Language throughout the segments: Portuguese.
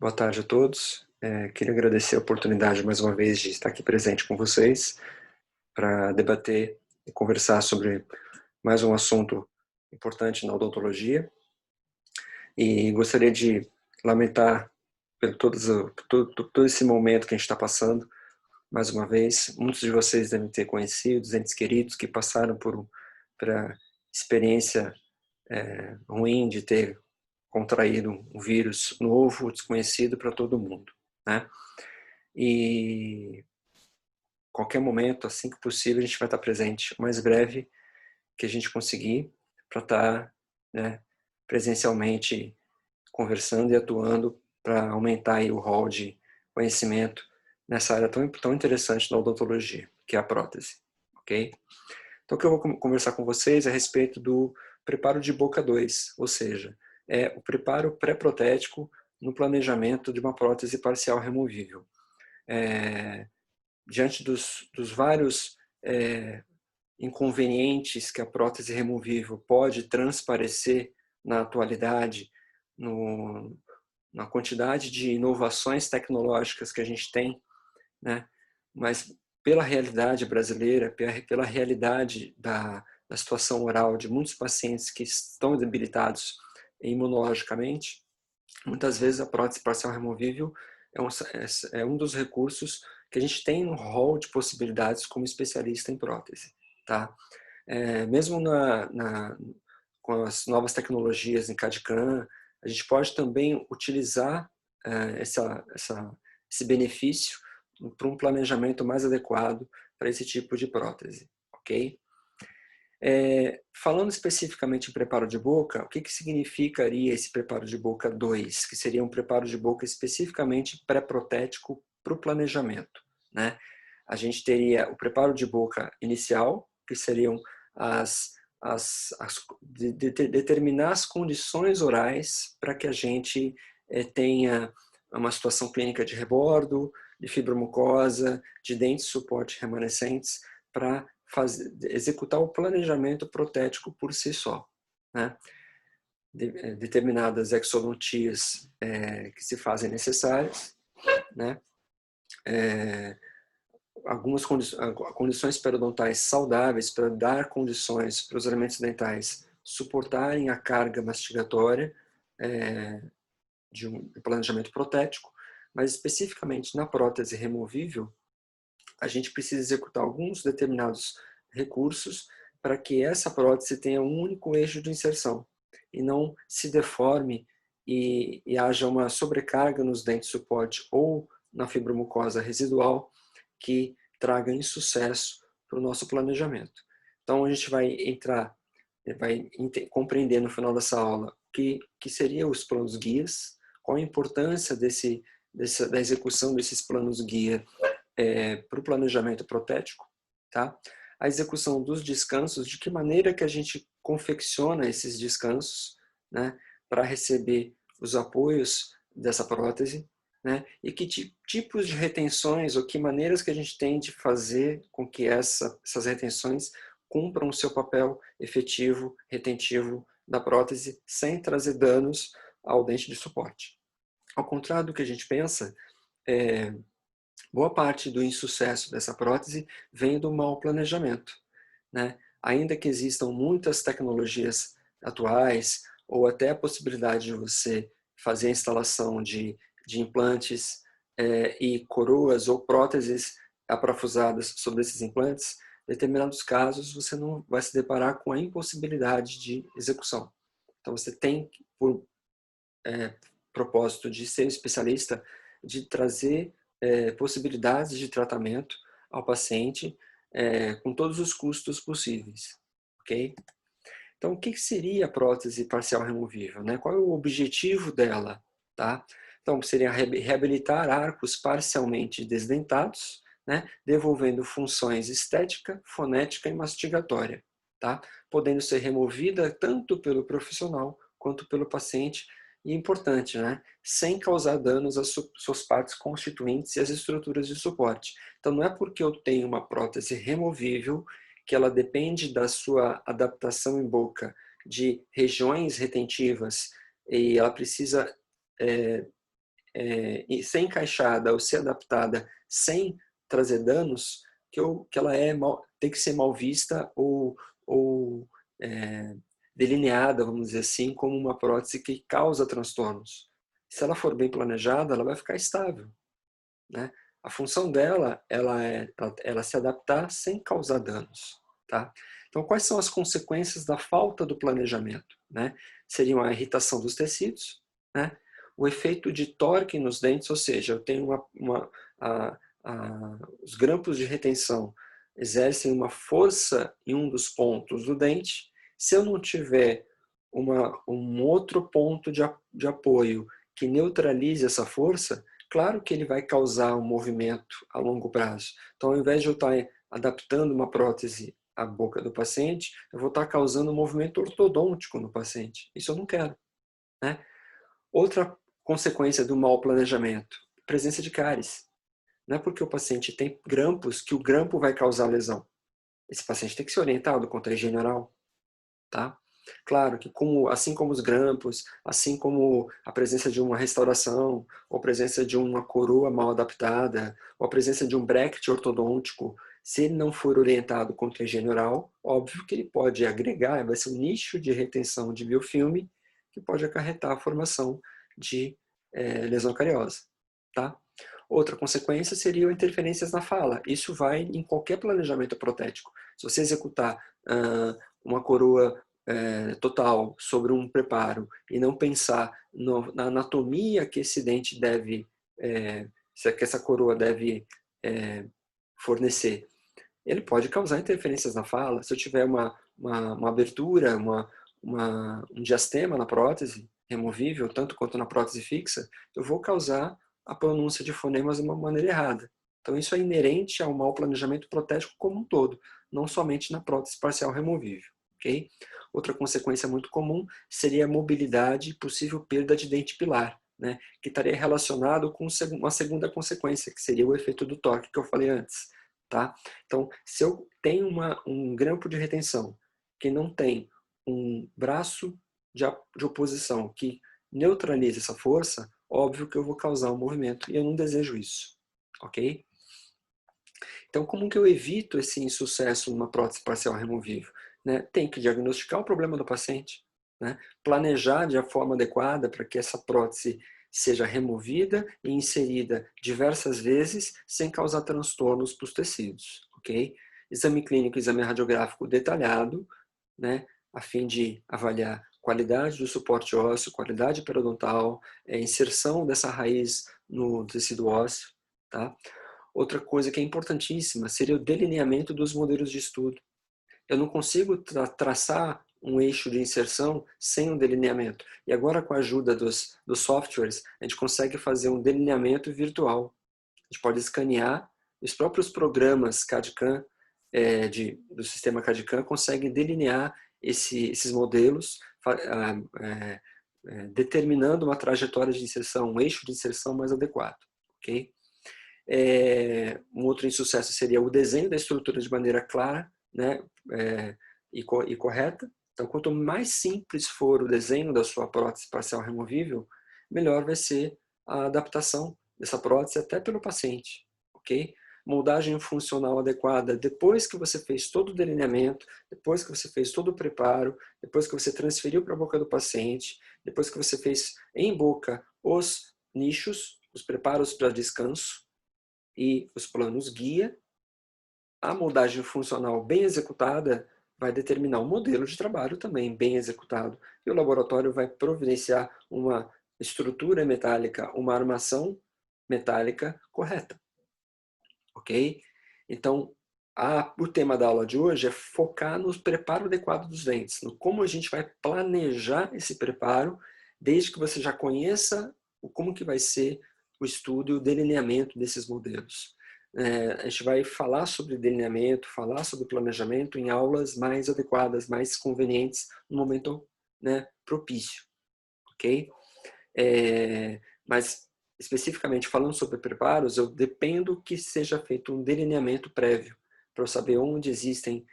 Boa tarde a todos. Queria agradecer a oportunidade mais uma vez de estar aqui presente com vocês para debater e conversar sobre mais um assunto importante na odontologia. E gostaria de lamentar pelo todo esse momento que a gente está passando. Mais uma vez, muitos de vocês devem ter conhecido entes queridos que passaram por a experiência ruim de ter contraído um vírus novo, desconhecido para todo mundo, né? E qualquer momento, assim que possível, a gente vai estar presente o mais breve que a gente conseguir para estar, né, presencialmente conversando e atuando para aumentar aí o rol de conhecimento nessa área tão interessante da odontologia, que é a prótese, ok? Então, o que eu vou conversar com vocês é a respeito do preparo de boca 2, ou seja, é o preparo pré-protético no planejamento de uma prótese parcial removível. Diante dos vários inconvenientes que a prótese removível pode transparecer na atualidade, na quantidade de inovações tecnológicas que a gente tem, né? Mas pela realidade brasileira, pela realidade da situação oral de muitos pacientes que estão debilitados imunologicamente, muitas vezes a prótese parcial removível é um dos recursos que a gente tem no rol de possibilidades como especialista em prótese, tá? Mesmo com as novas tecnologias em CAD/CAM, a gente pode também utilizar esse benefício para um planejamento mais adequado para esse tipo de prótese, ok? Falando especificamente em preparo de boca, o que significaria esse preparo de boca 2, que seria um preparo de boca especificamente pré-protético para o planejamento, né? A gente teria o preparo de boca inicial, que seriam determinar as condições orais para que a gente tenha uma situação clínica de rebordo, de fibromucosa, de dentes de suporte remanescentes, para executar o planejamento protético por si só, né? Determinadas exodontias que se fazem necessárias, né? Algumas condições periodontais saudáveis para dar condições para os elementos dentais suportarem a carga mastigatória de um planejamento protético, mas especificamente na prótese removível, a gente precisa executar alguns determinados recursos para que essa prótese tenha um único eixo de inserção e não se deforme e haja uma sobrecarga nos dentes de suporte ou na fibromucosa residual que traga insucesso para o nosso planejamento. Então a gente vai compreender no final dessa aula que seriam os planos guias, qual a importância da execução desses planos guia para o planejamento protético, tá? A execução dos descansos, de que maneira que a gente confecciona esses descansos, né, para receber os apoios dessa prótese, né, e que tipos de retenções ou que maneiras que a gente tem de fazer com que essas retenções cumpram o seu papel efetivo, retentivo da prótese, sem trazer danos ao dente de suporte. Ao contrário do que a gente pensa, boa parte do insucesso dessa prótese vem do mau planejamento, né? Ainda que existam muitas tecnologias atuais, ou até a possibilidade de você fazer a instalação de implantes e coroas ou próteses aparafusadas sobre esses implantes, em determinados casos você não vai se deparar com a impossibilidade de execução. Então você tem, por propósito de ser especialista, de trazer possibilidades de tratamento ao paciente com todos os custos possíveis, ok? Então, o que seria a prótese parcial removível, né? Qual é o objetivo dela, tá? Então, seria reabilitar arcos parcialmente desdentados, né? Devolvendo funções estética, fonética e mastigatória, tá? Podendo ser removida tanto pelo profissional quanto pelo paciente, e importante, né? Sem causar danos às suas partes constituintes e às estruturas de suporte. Então, não é porque eu tenho uma prótese removível que ela depende da sua adaptação em boca de regiões retentivas e ela precisa ser encaixada ou ser adaptada sem trazer danos, que ela tem que ser mal vista ou delineada, vamos dizer assim, como uma prótese que causa transtornos. Se ela for bem planejada, ela vai ficar estável, né? A função dela ela se adaptar sem causar danos, tá? Então, quais são as consequências da falta do planejamento, né? Seriam a irritação dos tecidos, né? O efeito de torque nos dentes, ou seja, eu tenho os grampos de retenção exercem uma força em um dos pontos do dente. Se eu não tiver um outro ponto de apoio que neutralize essa força, claro que ele vai causar um movimento a longo prazo. Então, ao invés de eu estar adaptando uma prótese à boca do paciente, eu vou estar causando um movimento ortodôntico no paciente. Isso eu não quero, né? Outra consequência do mau planejamento, presença de cáries. Não é porque o paciente tem grampos que o grampo vai causar lesão. Esse paciente tem que ser orientado contra a higiene oral, tá? Claro que assim como os grampos, assim como a presença de uma restauração, ou a presença de uma coroa mal adaptada, ou a presença de um bracket ortodôntico, se ele não for orientado contra a higiene oral, óbvio que ele pode agregar, vai ser um nicho de retenção de biofilme que pode acarretar a formação de lesão cariosa, tá? Outra consequência seriam interferências na fala. Isso vai em qualquer planejamento protético. Se você executar uma coroa total sobre um preparo e não pensar na anatomia que esse dente deve, que essa coroa deve fornecer, ele pode causar interferências na fala. Se eu tiver uma abertura, um diastema na prótese removível, tanto quanto na prótese fixa, eu vou causar a pronúncia de fonemas de uma maneira errada. Então isso é inerente ao mau planejamento protético como um todo, não somente na prótese parcial removível. Okay? Outra consequência muito comum seria a mobilidade e possível perda de dente pilar, né? Que estaria relacionado com uma segunda consequência, que seria o efeito do torque que eu falei antes. Tá? Então, se eu tenho um grampo de retenção que não tem um braço de oposição que neutralize essa força, óbvio que eu vou causar um movimento e eu não desejo isso, ok? Então, como que eu evito esse insucesso numa prótese parcial removível? Né? Tem que diagnosticar o problema do paciente, né? Planejar de forma adequada para que essa prótese seja removida e inserida diversas vezes sem causar transtornos para os tecidos, ok? Exame clínico, exame radiográfico detalhado, né? A fim de avaliar qualidade do suporte ósseo, qualidade periodontal, inserção dessa raiz no tecido ósseo, tá? Outra coisa que é importantíssima seria o delineamento dos modelos de estudo. Eu não consigo traçar um eixo de inserção sem um delineamento. E agora, com a ajuda dos softwares, a gente consegue fazer um delineamento virtual. A gente pode escanear, os próprios programas CAD/CAM do sistema CAD/CAM conseguem delinear esses modelos, determinando uma trajetória de inserção, um eixo de inserção mais adequado. Okay? Um outro insucesso seria o desenho da estrutura de maneira clara, né, e correta. Então, quanto mais simples for o desenho da sua prótese parcial removível, melhor vai ser a adaptação dessa prótese até pelo paciente, ok? Moldagem funcional adequada depois que você fez todo o delineamento, depois que você fez todo o preparo, depois que você transferiu para a boca do paciente, depois que você fez em boca os nichos, os preparos para descanso e os planos guia. A moldagem funcional bem executada vai determinar um modelo de trabalho também bem executado. E o laboratório vai providenciar uma estrutura metálica, uma armação metálica correta. Ok? Então, o tema da aula de hoje é focar no preparo adequado dos dentes, no como a gente vai planejar esse preparo, desde que você já conheça como que vai ser o estudo e o delineamento desses modelos. A gente vai falar sobre delineamento, falar sobre planejamento em aulas mais adequadas, mais convenientes, no momento, né, propício, ok? Mas, especificamente falando sobre preparos, eu dependo que seja feito um delineamento prévio, para eu saber onde existem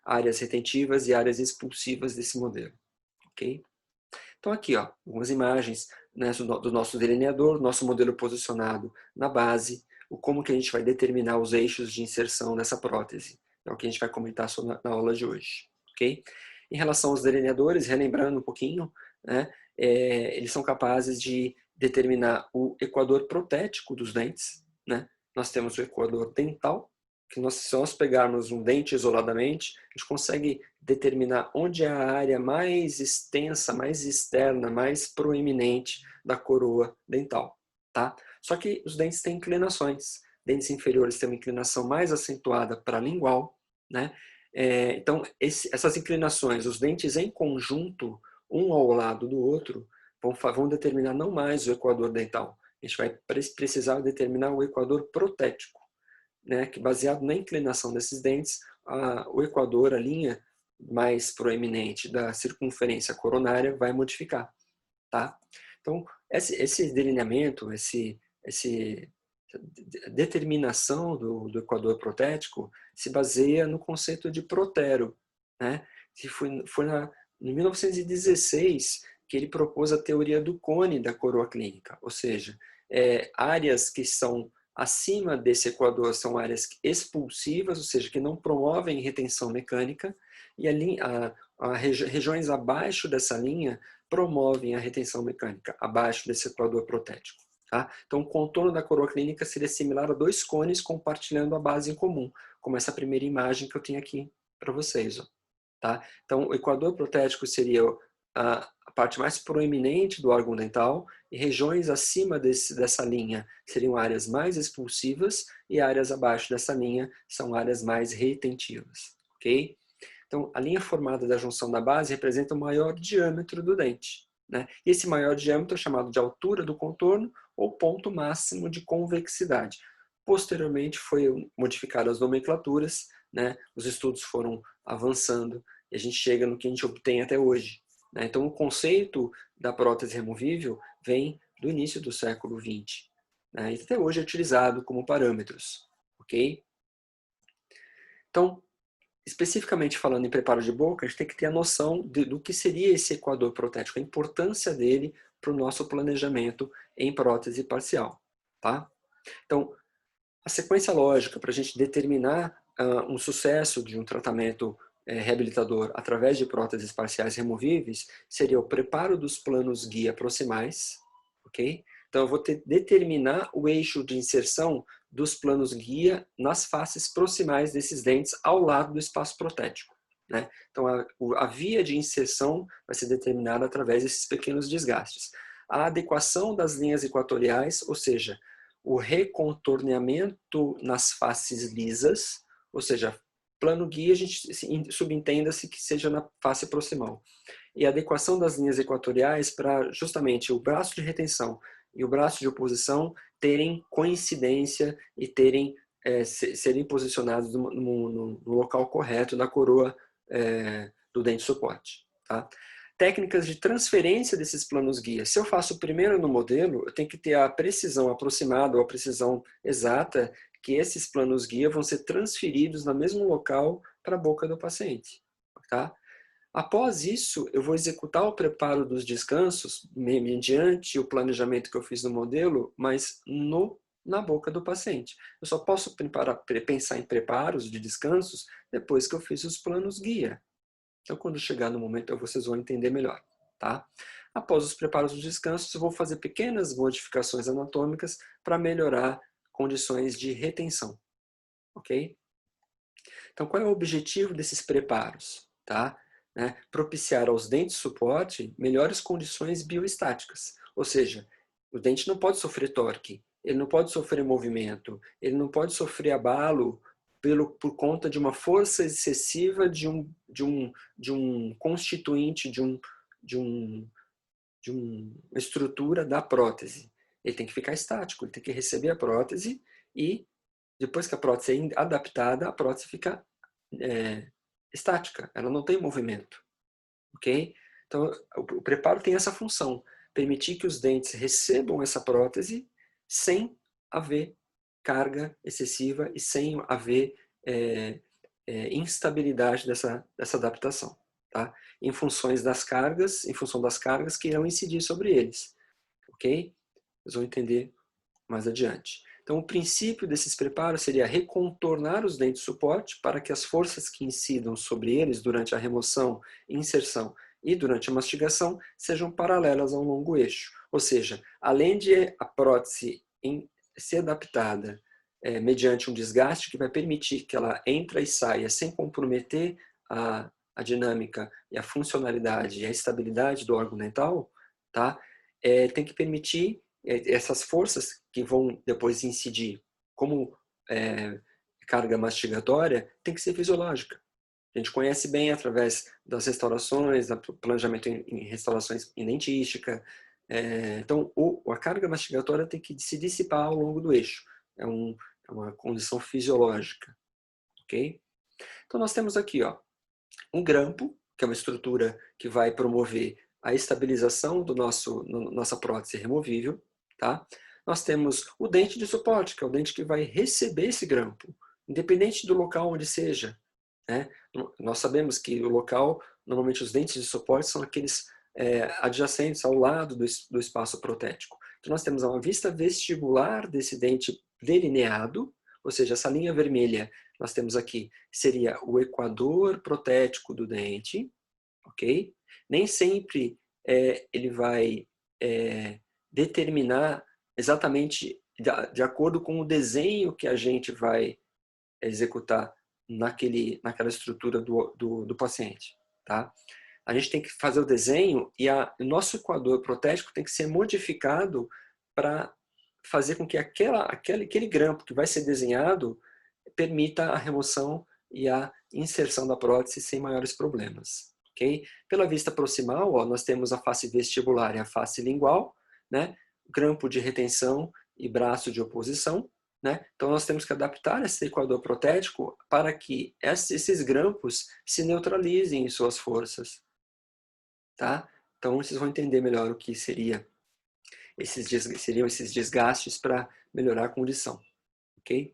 áreas retentivas e áreas expulsivas desse modelo, ok? Então aqui, ó, algumas imagens né, do nosso delineador, nosso modelo posicionado na base, como que a gente vai determinar os eixos de inserção dessa prótese. É o que a gente vai comentar sobre na aula de hoje. Okay? Em relação aos delineadores, relembrando um pouquinho, né, eles são capazes de determinar o equador protético dos dentes. Né? Nós temos o equador dental, que se nós pegarmos um dente isoladamente, a gente consegue determinar onde é a área mais extensa, mais externa, mais proeminente da coroa dental. Tá? Só que os dentes têm inclinações. Dentes inferiores têm uma inclinação mais acentuada para a lingual. Né? Então, essas inclinações, os dentes em conjunto, um ao lado do outro, vão determinar não mais o equador dental. A gente vai precisar determinar o equador protético. Né, que baseado na inclinação desses dentes, o equador, a linha mais proeminente da circunferência coronária vai modificar. Tá? Então, esse delineamento, essa determinação do equador protético se baseia no conceito de Protero. Né? Que foi em 1916 que ele propôs a teoria do cone da coroa clínica, ou seja, áreas que são acima desse equador são áreas expulsivas, ou seja, que não promovem retenção mecânica, e regiões abaixo dessa linha promovem a retenção mecânica, abaixo desse equador protético. Tá? Então, o contorno da coroa clínica seria similar a dois cones compartilhando a base em comum, como essa primeira imagem que eu tenho aqui para vocês. Ó. Tá? Então, o equador protético seria a parte mais proeminente do órgão dental, e regiões acima dessa linha seriam áreas mais expulsivas, e áreas abaixo dessa linha são áreas mais retentivas. Ok? Então, a linha formada da junção da base representa o maior diâmetro do dente. Né? E esse maior diâmetro é chamado de altura do contorno ou ponto máximo de convexidade. Posteriormente, foi modificadas as nomenclaturas, né? Os estudos foram avançando e a gente chega no que a gente obtém até hoje. Né? Então, o conceito da prótese removível vem do início do século XX. Né? E até hoje é utilizado como parâmetros. Ok? Então, especificamente falando em preparo de boca, a gente tem que ter a noção do que seria esse equador protético, a importância dele para o nosso planejamento em prótese parcial. Tá? Então, a sequência lógica para a gente determinar um sucesso de um tratamento reabilitador através de próteses parciais removíveis seria o preparo dos planos guia proximais, ok? Então eu vou determinar o eixo de inserção dos planos guia nas faces proximais desses dentes ao lado do espaço protético. Né? Então a via de inserção vai ser determinada através desses pequenos desgastes. A adequação das linhas equatoriais, ou seja, o recontorneamento nas faces lisas, ou seja, plano guia, a gente subentenda-se que seja na face proximal. E a adequação das linhas equatoriais para justamente o braço de retenção e o braço de oposição terem coincidência e serem posicionados no local correto da coroa do dente suporte. Tá? Técnicas de transferência desses planos guia. Se eu faço primeiro no modelo, eu tenho que ter a precisão aproximada ou a precisão exata que esses planos guia vão ser transferidos no mesmo local para a boca do paciente. Tá? Após isso, eu vou executar o preparo dos descansos mediante o planejamento que eu fiz no modelo, mas na boca do paciente. Eu só posso pensar em preparos de descansos depois que eu fiz os planos guia. Então, quando chegar no momento, vocês vão entender melhor. Tá? Após os preparos dos descansos, eu vou fazer pequenas modificações anatômicas para melhorar condições de retenção. Ok? Então, qual é o objetivo desses preparos? Tá? Propiciar aos dentes de suporte melhores condições bioestáticas. Ou seja, o dente não pode sofrer torque, ele não pode sofrer movimento, ele não pode sofrer abalo por conta de uma força excessiva de um constituinte, de uma estrutura da prótese. Ele tem que ficar estático, ele tem que receber a prótese e depois que a prótese é adaptada, a prótese fica estática, ela não tem movimento. Ok? Então, o preparo tem essa função, permitir que os dentes recebam essa prótese sem haver carga excessiva e sem haver instabilidade dessa adaptação, tá? Em função das cargas que irão incidir sobre eles. ok? Vocês vão entender mais adiante. Então, o princípio desses preparos seria recontornar os dentes de suporte para que as forças que incidam sobre eles durante a remoção, inserção e durante a mastigação sejam paralelas ao longo eixo. Ou seja, além de a prótese ser adaptada mediante um desgaste que vai permitir que ela entre e saia sem comprometer a dinâmica e a funcionalidade e a estabilidade do órgão dental, tá? Tem que permitir essas forças que vão depois incidir como carga mastigatória, tem que ser fisiológica. A gente conhece bem através das restaurações, do planejamento em restaurações em dentística. Então, a carga mastigatória tem que se dissipar ao longo do eixo. É uma condição fisiológica, ok? Então, nós temos aqui, ó, um grampo, que é uma estrutura que vai promover a estabilização do nossa prótese removível, tá? Nós temos o dente de suporte, que é o dente que vai receber esse grampo, independente do local onde seja, né? Nós sabemos que o local, normalmente os dentes de suporte são aqueles adjacentes ao lado do espaço protético. Então nós temos uma vista vestibular desse dente delineado, ou seja, essa linha vermelha nós temos aqui, seria o equador protético do dente, ok? Nem sempre ele vai determinar exatamente de acordo com o desenho que a gente vai executar naquela estrutura do paciente, tá? A gente tem que fazer o desenho e o nosso equador protético tem que ser modificado para fazer com que aquele grampo que vai ser desenhado permita a remoção e a inserção da prótese sem maiores problemas, ok? Pela vista proximal, ó, nós temos a face vestibular e a face lingual, né? Grampo de retenção e braço de oposição, né? Então nós temos que adaptar esse equador protético para que esses grampos se neutralizem em suas forças, tá? Então vocês vão entender melhor o que seriam esses desgastes para melhorar a condição, ok?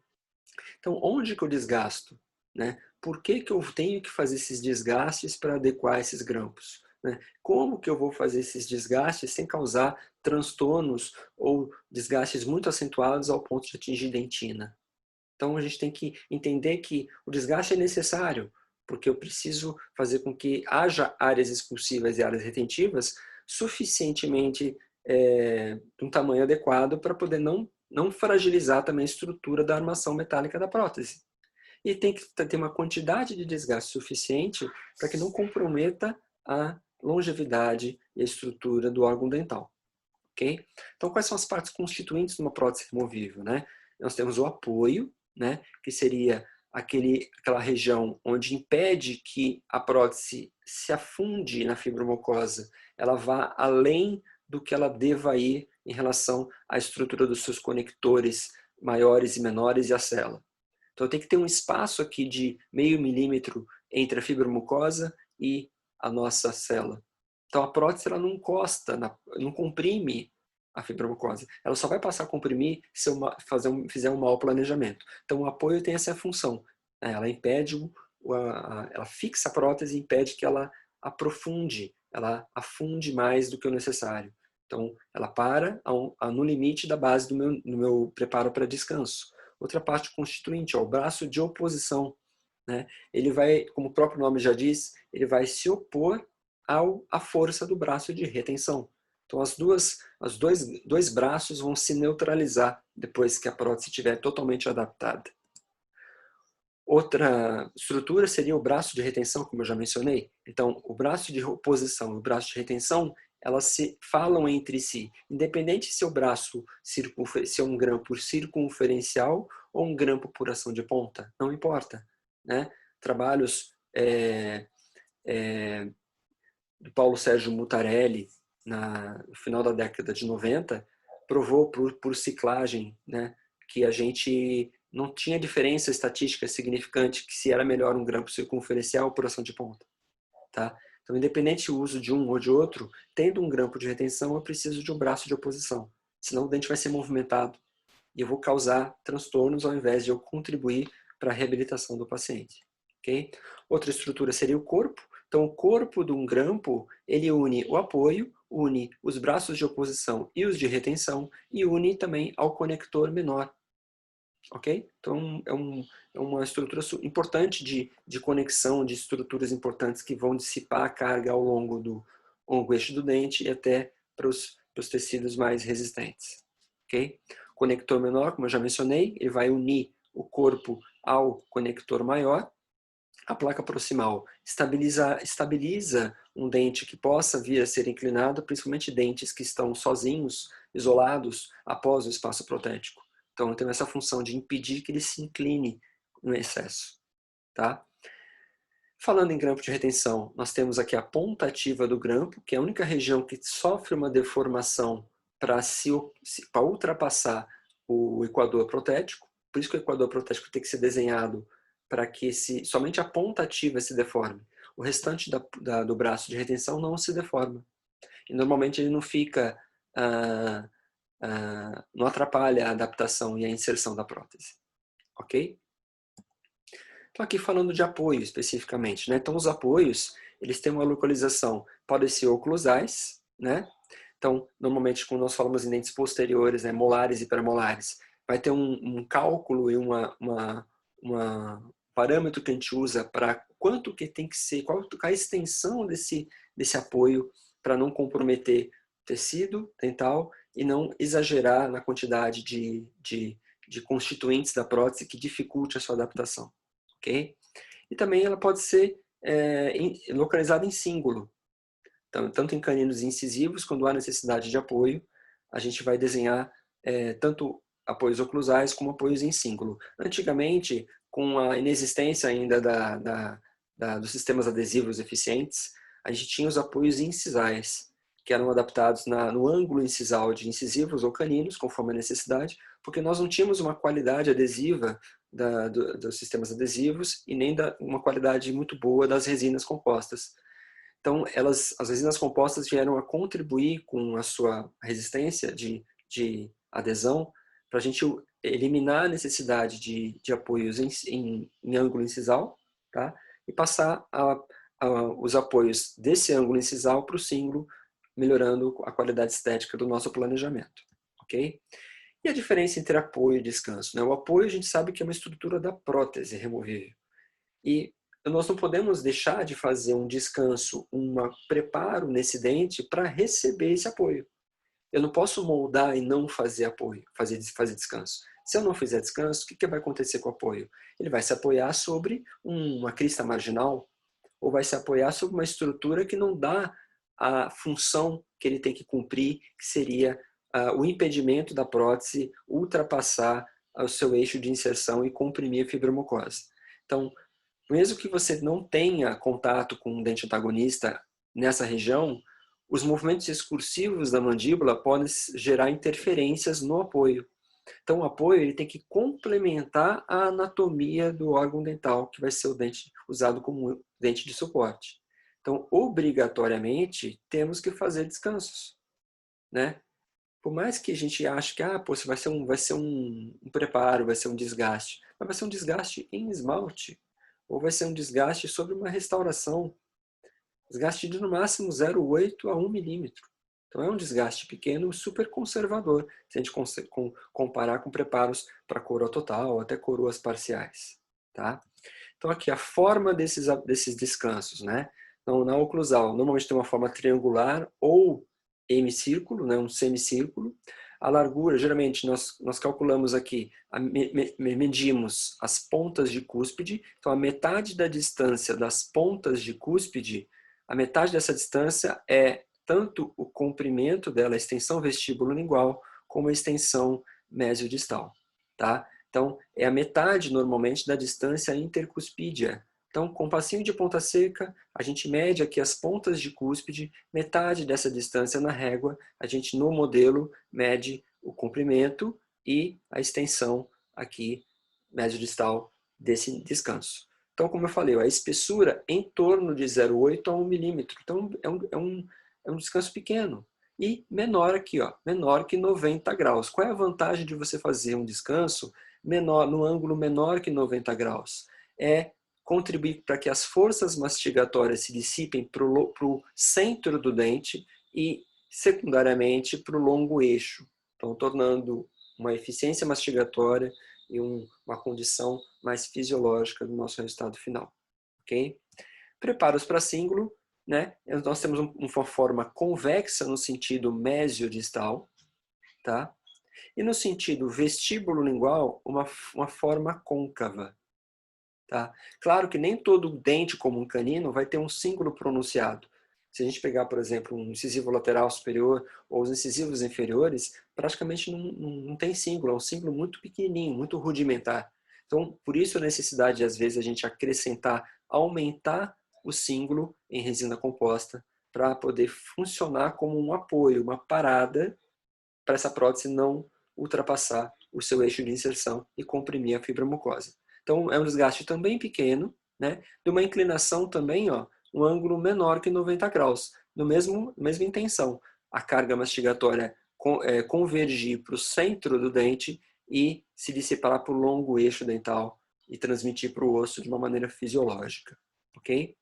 Então, onde que eu desgasto? Né? Por que eu tenho que fazer esses desgastes para adequar esses grampos? Né? Como que eu vou fazer esses desgastes sem causar transtornos ou desgastes muito acentuados ao ponto de atingir dentina? Então, a gente tem que entender que o desgaste é necessário, porque eu preciso fazer com que haja áreas expulsivas e áreas retentivas suficientemente de um tamanho adequado para poder não fragilizar também a estrutura da armação metálica da prótese. E tem que ter uma quantidade de desgaste suficiente para que não comprometa a longevidade e a estrutura do órgão dental. Okay? Então, quais são as partes constituintes de uma prótese removível? Né? Nós temos o apoio, né? Que seria aquela região onde impede que a prótese se afunde na fibromucosa, ela vá além do que ela deva ir em relação à estrutura dos seus conectores maiores e menores e a célula. Então tem que ter um espaço aqui de meio milímetro entre a fibromucosa e a nossa célula. Então a prótese ela não encosta, não comprime a fibromucosa. Ela só vai passar a comprimir se eu fizer um mau planejamento. Então o apoio tem essa função. Ela impede, ela fixa a prótese e impede que ela aprofunde, ela afunde mais do que o necessário. Então, ela para no limite da base do meu preparo para descanso. Outra parte constituinte, ó, o braço de oposição. Né? Ele vai, como o próprio nome já diz, ele vai se opor à força do braço de retenção. Então, os dois braços vão se neutralizar depois que a prótese estiver totalmente adaptada. Outra estrutura seria o braço de retenção, como eu já mencionei. Então, o braço de oposição e o braço de retenção, elas se falam entre si, independente se o braço se é um grampo circunferencial ou um grampo por ação de ponta, não importa. Né? Trabalhos do Paulo Sérgio Mutarelli, no final da década de 90, provou por ciclagem, né, que a gente não tinha diferença estatística significante que se era melhor um grampo circunferencial ou por ação de ponta. Tá? Então, independente do uso de um ou de outro, tendo um grampo de retenção, eu preciso de um braço de oposição. Senão o dente vai ser movimentado e eu vou causar transtornos ao invés de eu contribuir para a reabilitação do paciente. Okay? Outra estrutura seria o corpo. Então, o corpo de um grampo, ele une o apoio, une os braços de oposição e os de retenção e une também ao conector menor. Ok? Então, é uma estrutura importante de conexão de estruturas importantes que vão dissipar a carga ao longo do eixo do dente e até para os tecidos mais resistentes. Ok? Conector menor, como eu já mencionei, ele vai unir o corpo ao conector maior. A placa proximal estabiliza um dente que possa vir a ser inclinado, principalmente dentes que estão sozinhos, isolados, após o espaço protético. Então, tem essa função de impedir que ele se incline no excesso. Tá? Falando em grampo de retenção, nós temos aqui a ponta ativa do grampo, que é a única região que sofre uma deformação para ultrapassar o equador protético. Por isso que o equador protético tem que ser desenhado para que somente a ponta ativa se deforme. O restante do braço de retenção não se deforma. E normalmente ele não fica... não atrapalha a adaptação e a inserção da prótese. Ok? Estou aqui falando de apoio especificamente, né? Então os apoios, eles têm uma localização, podem ser oclusais, né? Então, normalmente quando nós falamos em dentes posteriores, né, molares e premolares, vai ter um cálculo e um parâmetro que a gente usa para quanto que tem que ser, qual a extensão desse apoio para não comprometer o tecido dental e não exagerar na quantidade de constituintes da prótese que dificulte a sua adaptação. Okay? E também ela pode ser localizada em cíngulo. Então, tanto em caninos incisivos, quando há necessidade de apoio, a gente vai desenhar tanto apoios oclusais como apoios em cíngulo. Antigamente, com a inexistência ainda dos sistemas adesivos eficientes, a gente tinha os apoios incisais, que eram adaptados no ângulo incisal de incisivos ou caninos, conforme a necessidade, porque nós não tínhamos uma qualidade adesiva dos sistemas adesivos e nem uma qualidade muito boa das resinas compostas. Então, as resinas compostas vieram a contribuir com a sua resistência de adesão para a gente eliminar a necessidade de apoios em ângulo incisal, tá? E passar os apoios desse ângulo incisal para o cíngulo, melhorando a qualidade estética do nosso planejamento. Ok? E a diferença entre apoio e descanso? Né? O apoio a gente sabe que é uma estrutura da prótese removível. E nós não podemos deixar de fazer um descanso, um preparo nesse dente para receber esse apoio. Eu não posso moldar e não fazer apoio, fazer descanso. Se eu não fizer descanso, o que vai acontecer com o apoio? Ele vai se apoiar sobre uma crista marginal ou vai se apoiar sobre uma estrutura que não dá a função que ele tem que cumprir, que seria o impedimento da prótese ultrapassar o seu eixo de inserção e comprimir a fibromucosa. Então, mesmo que você não tenha contato com um dente antagonista nessa região, os movimentos excursivos da mandíbula podem gerar interferências no apoio. Então, o apoio ele tem que complementar a anatomia do órgão dental, que vai ser o dente usado como dente de suporte. Então, obrigatoriamente, temos que fazer descansos, né? Por mais que a gente ache que isso vai ser um preparo, vai ser um desgaste, mas vai ser um desgaste em esmalte, ou vai ser um desgaste sobre uma restauração, desgaste de no máximo 0,8 a 1 milímetro. Então é um desgaste pequeno, super conservador, se a gente comparar com preparos para coroa total ou até coroas parciais. Tá? Então aqui a forma desses descansos. Né? Então, na oclusal, normalmente tem uma forma triangular ou hemicírculo, né? Um semicírculo. A largura, geralmente, nós calculamos aqui, medimos as pontas de cúspide, então a metade da distância das pontas de cúspide, a metade dessa distância é tanto o comprimento dela, a extensão vestíbulo-lingual, como a extensão mesiodistal. Tá? Então, é a metade, normalmente, da distância intercuspídea. Então, com passinho de ponta seca, a gente mede aqui as pontas de cúspide, metade dessa distância na régua, a gente, no modelo, mede o comprimento e a extensão aqui, mesiodistal, desse descanso. Então, como eu falei, a espessura em torno de 0,8 a 1 milímetro. Então, é um descanso pequeno. E menor aqui, menor que 90 graus. Qual é a vantagem de você fazer um descanso no ângulo menor que 90 graus? É contribuir para que as forças mastigatórias se dissipem para o centro do dente e secundariamente para o longo eixo, então tornando uma eficiência mastigatória e uma condição mais fisiológica do nosso resultado final. Ok? Preparos para cíngulo, né? Nós temos uma forma convexa no sentido mesiodistal, tá? E no sentido vestíbulo-lingual, uma forma côncava. Tá? Claro que nem todo dente comum canino vai ter um cíngulo pronunciado. Se a gente pegar, por exemplo, um incisivo lateral superior ou os incisivos inferiores, praticamente não tem cíngulo, é um cíngulo muito pequenininho, muito rudimentar. Então, por isso a necessidade, às vezes, a gente acrescentar, aumentar o cíngulo em resina composta para poder funcionar como um apoio, uma parada para essa prótese não ultrapassar o seu eixo de inserção e comprimir a fibra mucosa. Então, é um desgaste também pequeno, né? De uma inclinação também, ó, um ângulo menor que 90 graus, mesma intenção. A carga mastigatória convergir para o centro do dente e se dissipar para o longo eixo dental e transmitir para o osso de uma maneira fisiológica, ok?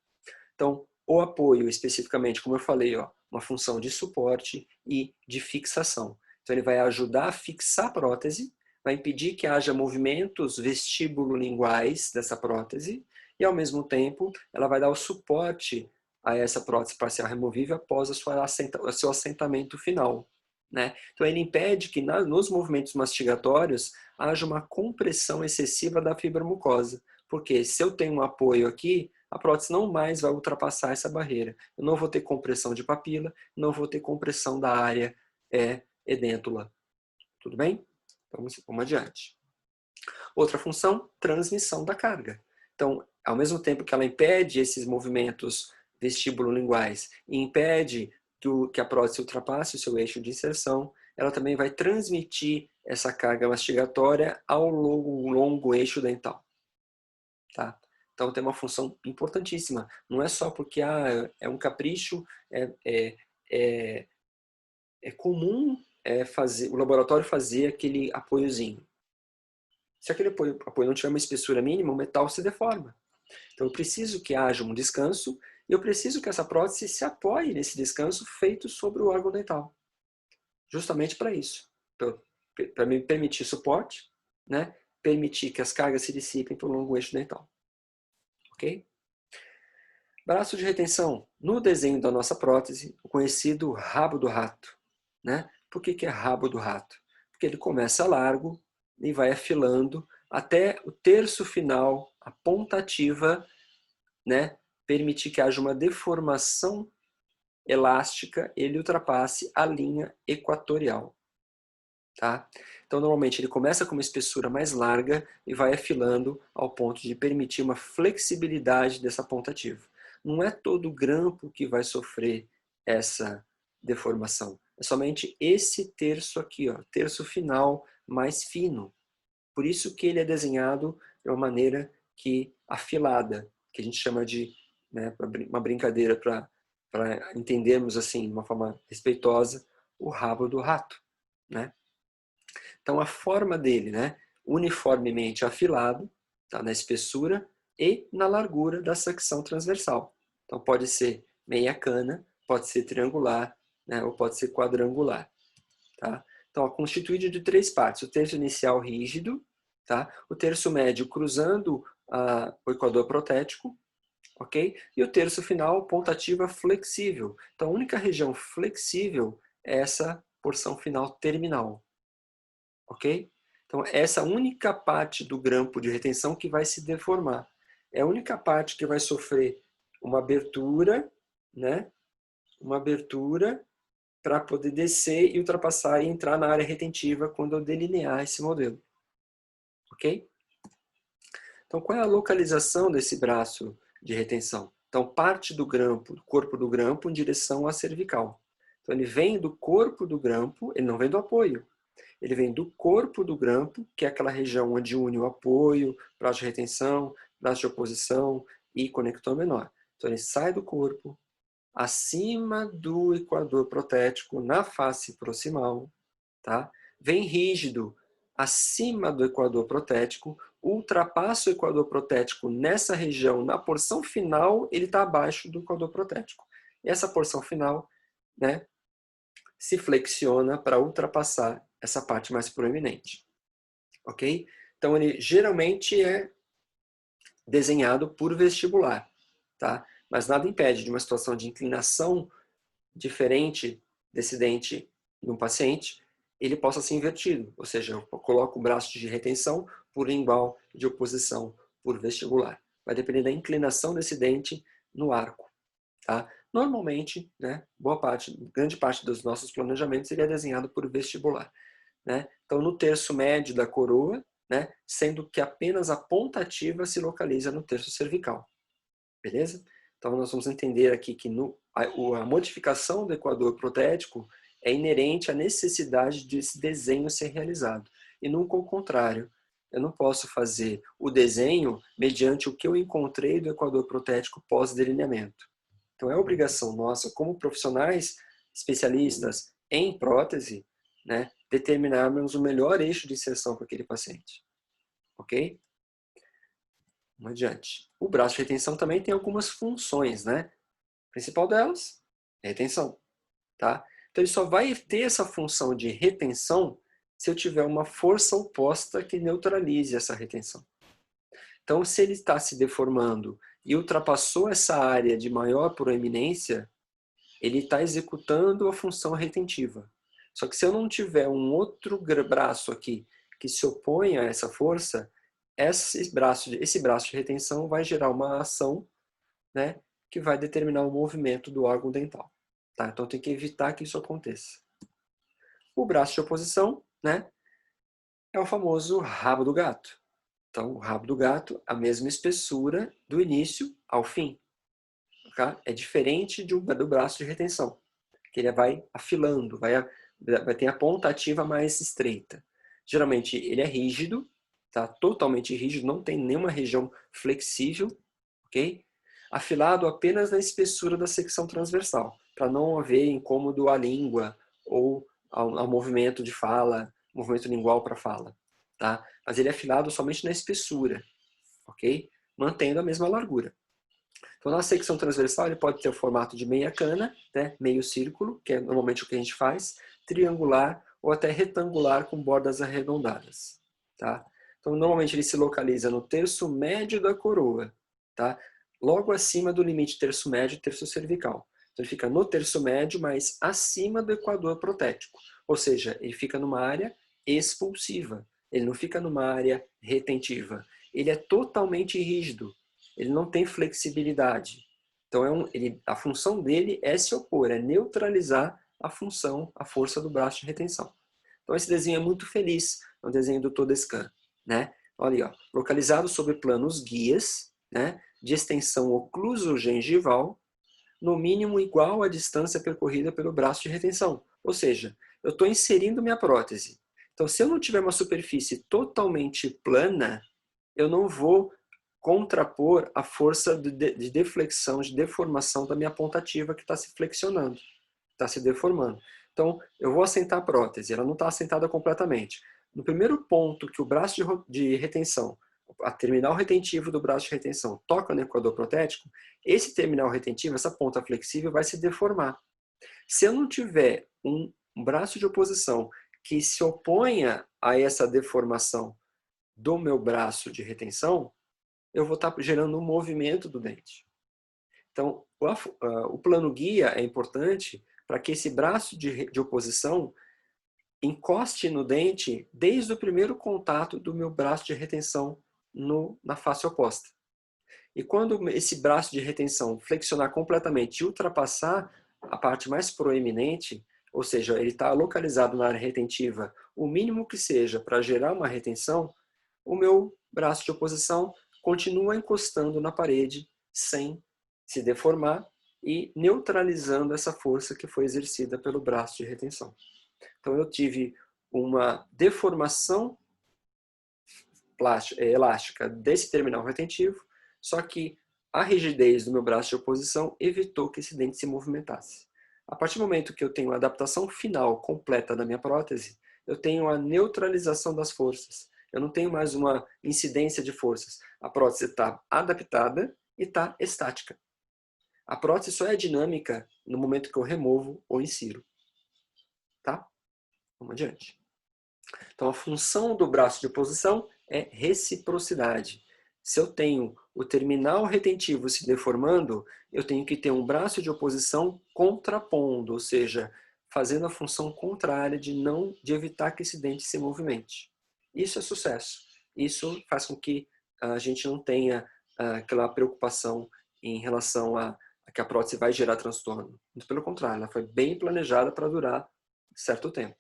Então, o apoio, especificamente, como eu falei, ó, uma função de suporte e de fixação. Então, ele vai ajudar a fixar a prótese, vai impedir que haja movimentos vestíbulo-linguais dessa prótese e, ao mesmo tempo, ela vai dar o suporte a essa prótese parcial removível após o seu assentamento final. Né? Então, ele impede que nos movimentos mastigatórios haja uma compressão excessiva da fibra mucosa. Porque se eu tenho um apoio aqui, a prótese não mais vai ultrapassar essa barreira. Eu não vou ter compressão de papila, não vou ter compressão da área edêntula. Tudo bem? Então, vamos adiante. Outra função, transmissão da carga. Então, ao mesmo tempo que ela impede esses movimentos vestíbulo-linguais e impede que a prótese ultrapasse o seu eixo de inserção, ela também vai transmitir essa carga mastigatória ao longo eixo dental. Tá? Então tem uma função importantíssima. Não é só porque é um capricho, é comum o laboratório fazer aquele apoiozinho. Se aquele apoio não tiver uma espessura mínima, o metal se deforma. Então eu preciso que haja um descanso e eu preciso que essa prótese se apoie nesse descanso feito sobre o órgão dental. Justamente para isso. Para me permitir suporte, né? Permitir que as cargas se dissipem pelo longo eixo dental. Ok? Braço de retenção. No desenho da nossa prótese, o conhecido rabo do rato. Né? Por que é rabo do rato? Porque ele começa largo e vai afilando até o terço final, a ponta ativa, né? Permitir que haja uma deformação elástica, ele ultrapasse a linha equatorial. Tá? Então, normalmente, ele começa com uma espessura mais larga e vai afilando ao ponto de permitir uma flexibilidade dessa ponta ativa. Não é todo grampo que vai sofrer essa deformação. É somente esse terço aqui, ó, terço final mais fino. Por isso que ele é desenhado de uma maneira afilada, que a gente chama de, né, uma brincadeira para entendermos assim, de uma forma respeitosa, o rabo do rato. Né? Então a forma dele, né, uniformemente afilado, tá, na espessura e na largura da secção transversal. Então pode ser meia cana, pode ser triangular, né, ou pode ser quadrangular. Tá? Então é constituído de 3 partes. O terço inicial rígido, tá? O terço médio cruzando o equador protético, ok? E o terço final, ponta ativa flexível. Então a única região flexível é essa porção final terminal. Ok? Então, essa única parte do grampo de retenção que vai se deformar. É a única parte que vai sofrer uma abertura, né? Uma abertura para poder descer e ultrapassar e entrar na área retentiva quando eu delinear esse modelo. Ok? Então, qual é a localização desse braço de retenção? Então, parte do grampo, do corpo do grampo, em direção à cervical. Então, ele vem do corpo do grampo, ele não vem do apoio. Ele vem do corpo do grampo, que é aquela região onde une o apoio, braço de retenção, braço de oposição e conector menor. Então ele sai do corpo, acima do equador protético, na face proximal, tá? Vem rígido acima do equador protético, ultrapassa o equador protético nessa região, na porção final, ele está abaixo do equador protético. E essa porção final, né, se flexiona para ultrapassar essa parte mais proeminente, ok? Então ele geralmente é desenhado por vestibular, tá? Mas nada impede de uma situação de inclinação diferente desse dente no paciente, ele possa ser invertido, ou seja, eu coloco o braço de retenção por lingual de oposição por vestibular. Vai depender da inclinação desse dente no arco, tá? Normalmente, né, grande parte dos nossos planejamentos seria desenhado por vestibular, né? Então, no terço médio da coroa, né, sendo que apenas a ponta ativa se localiza no terço cervical, beleza? Então, nós vamos entender aqui que a modificação do equador protético é inerente à necessidade desse desenho ser realizado, e nunca o contrário. Eu não posso fazer o desenho mediante o que eu encontrei do equador protético pós-delineamento. Então, é obrigação nossa, como profissionais especialistas em prótese, né, determinarmos o melhor eixo de inserção para aquele paciente. Ok? Vamos adiante. O braço de retenção também tem algumas funções, né? A principal delas é retenção, tá? Então, ele só vai ter essa função de retenção se eu tiver uma força oposta que neutralize essa retenção. Então, se ele está se deformando e ultrapassou essa área de maior proeminência, ele está executando a função retentiva. Só que se eu não tiver um outro braço aqui que se opõe a essa força, esse braço de retenção vai gerar uma ação, né, que vai determinar o movimento do órgão dental. Tá? Então tem que evitar que isso aconteça. O braço de oposição, né, é o famoso rabo do gato. Então o rabo do gato, a mesma espessura do início ao fim. Tá? É diferente do braço de retenção, que ele vai afilando, vai ter a ponta ativa mais estreita. Geralmente ele é rígido, tá? Totalmente rígido, não tem nenhuma região flexível, ok? Afilado apenas na espessura da secção transversal, para não haver incômodo à língua ou ao movimento de fala, movimento lingual para fala, tá? Mas ele é afilado somente na espessura, ok? Mantendo a mesma largura. Então, na secção transversal, ele pode ter o formato de meia cana, né, meio círculo, que é normalmente o que a gente faz, triangular ou até retangular com bordas arredondadas. Tá? Então, normalmente ele se localiza no terço médio da coroa, tá? Logo acima do limite terço médio e terço cervical. Então, ele fica no terço médio, mas acima do equador protético. Ou seja, ele fica numa área expulsiva. Ele não fica numa área retentiva. Ele é totalmente rígido. Ele não tem flexibilidade. Então, a função dele é se opor, é neutralizar a função, a força do braço de retenção. Então, esse desenho é muito feliz, é um desenho do Todescan, né? Olha aí, ó, localizado sobre planos guias, né, de extensão ocluso-gengival, no mínimo igual à distância percorrida pelo braço de retenção. Ou seja, eu estou inserindo minha prótese. Então, se eu não tiver uma superfície totalmente plana, eu não vou contrapor a força de deflexão, de deformação da minha ponta ativa que está se flexionando, está se deformando. Então, eu vou assentar a prótese, ela não está assentada completamente. No primeiro ponto que o braço de retenção, a terminal retentivo do braço de retenção toca no equador protético, esse terminal retentivo, essa ponta flexível, vai se deformar. Se eu não tiver um braço de oposição que se oponha a essa deformação do meu braço de retenção, eu vou estar gerando um movimento do dente. Então, o plano guia é importante para que esse braço de oposição encoste no dente desde o primeiro contato do meu braço de retenção na face oposta. E quando esse braço de retenção flexionar completamente e ultrapassar a parte mais proeminente, ou seja, ele está localizado na área retentiva, o mínimo que seja para gerar uma retenção, o meu braço de oposição continua encostando na parede sem se deformar e neutralizando essa força que foi exercida pelo braço de retenção. Então eu tive uma deformação elástica desse terminal retentivo, só que a rigidez do meu braço de oposição evitou que esse dente se movimentasse. A partir do momento que eu tenho a adaptação final completa da minha prótese, eu tenho a neutralização das forças. Eu não tenho mais uma incidência de forças. A prótese está adaptada e está estática. A prótese só é dinâmica no momento que eu removo ou insiro. tá? Vamos adiante. Então, a função do braço de oposição é reciprocidade. Se eu tenho o terminal retentivo se deformando, eu tenho que ter um braço de oposição contrapondo, ou seja, fazendo a função contrária de evitar que esse dente se movimente. Isso é sucesso. Isso faz com que a gente não tenha aquela preocupação em relação a que a prótese vai gerar transtorno. Muito pelo contrário, ela foi bem planejada para durar certo tempo.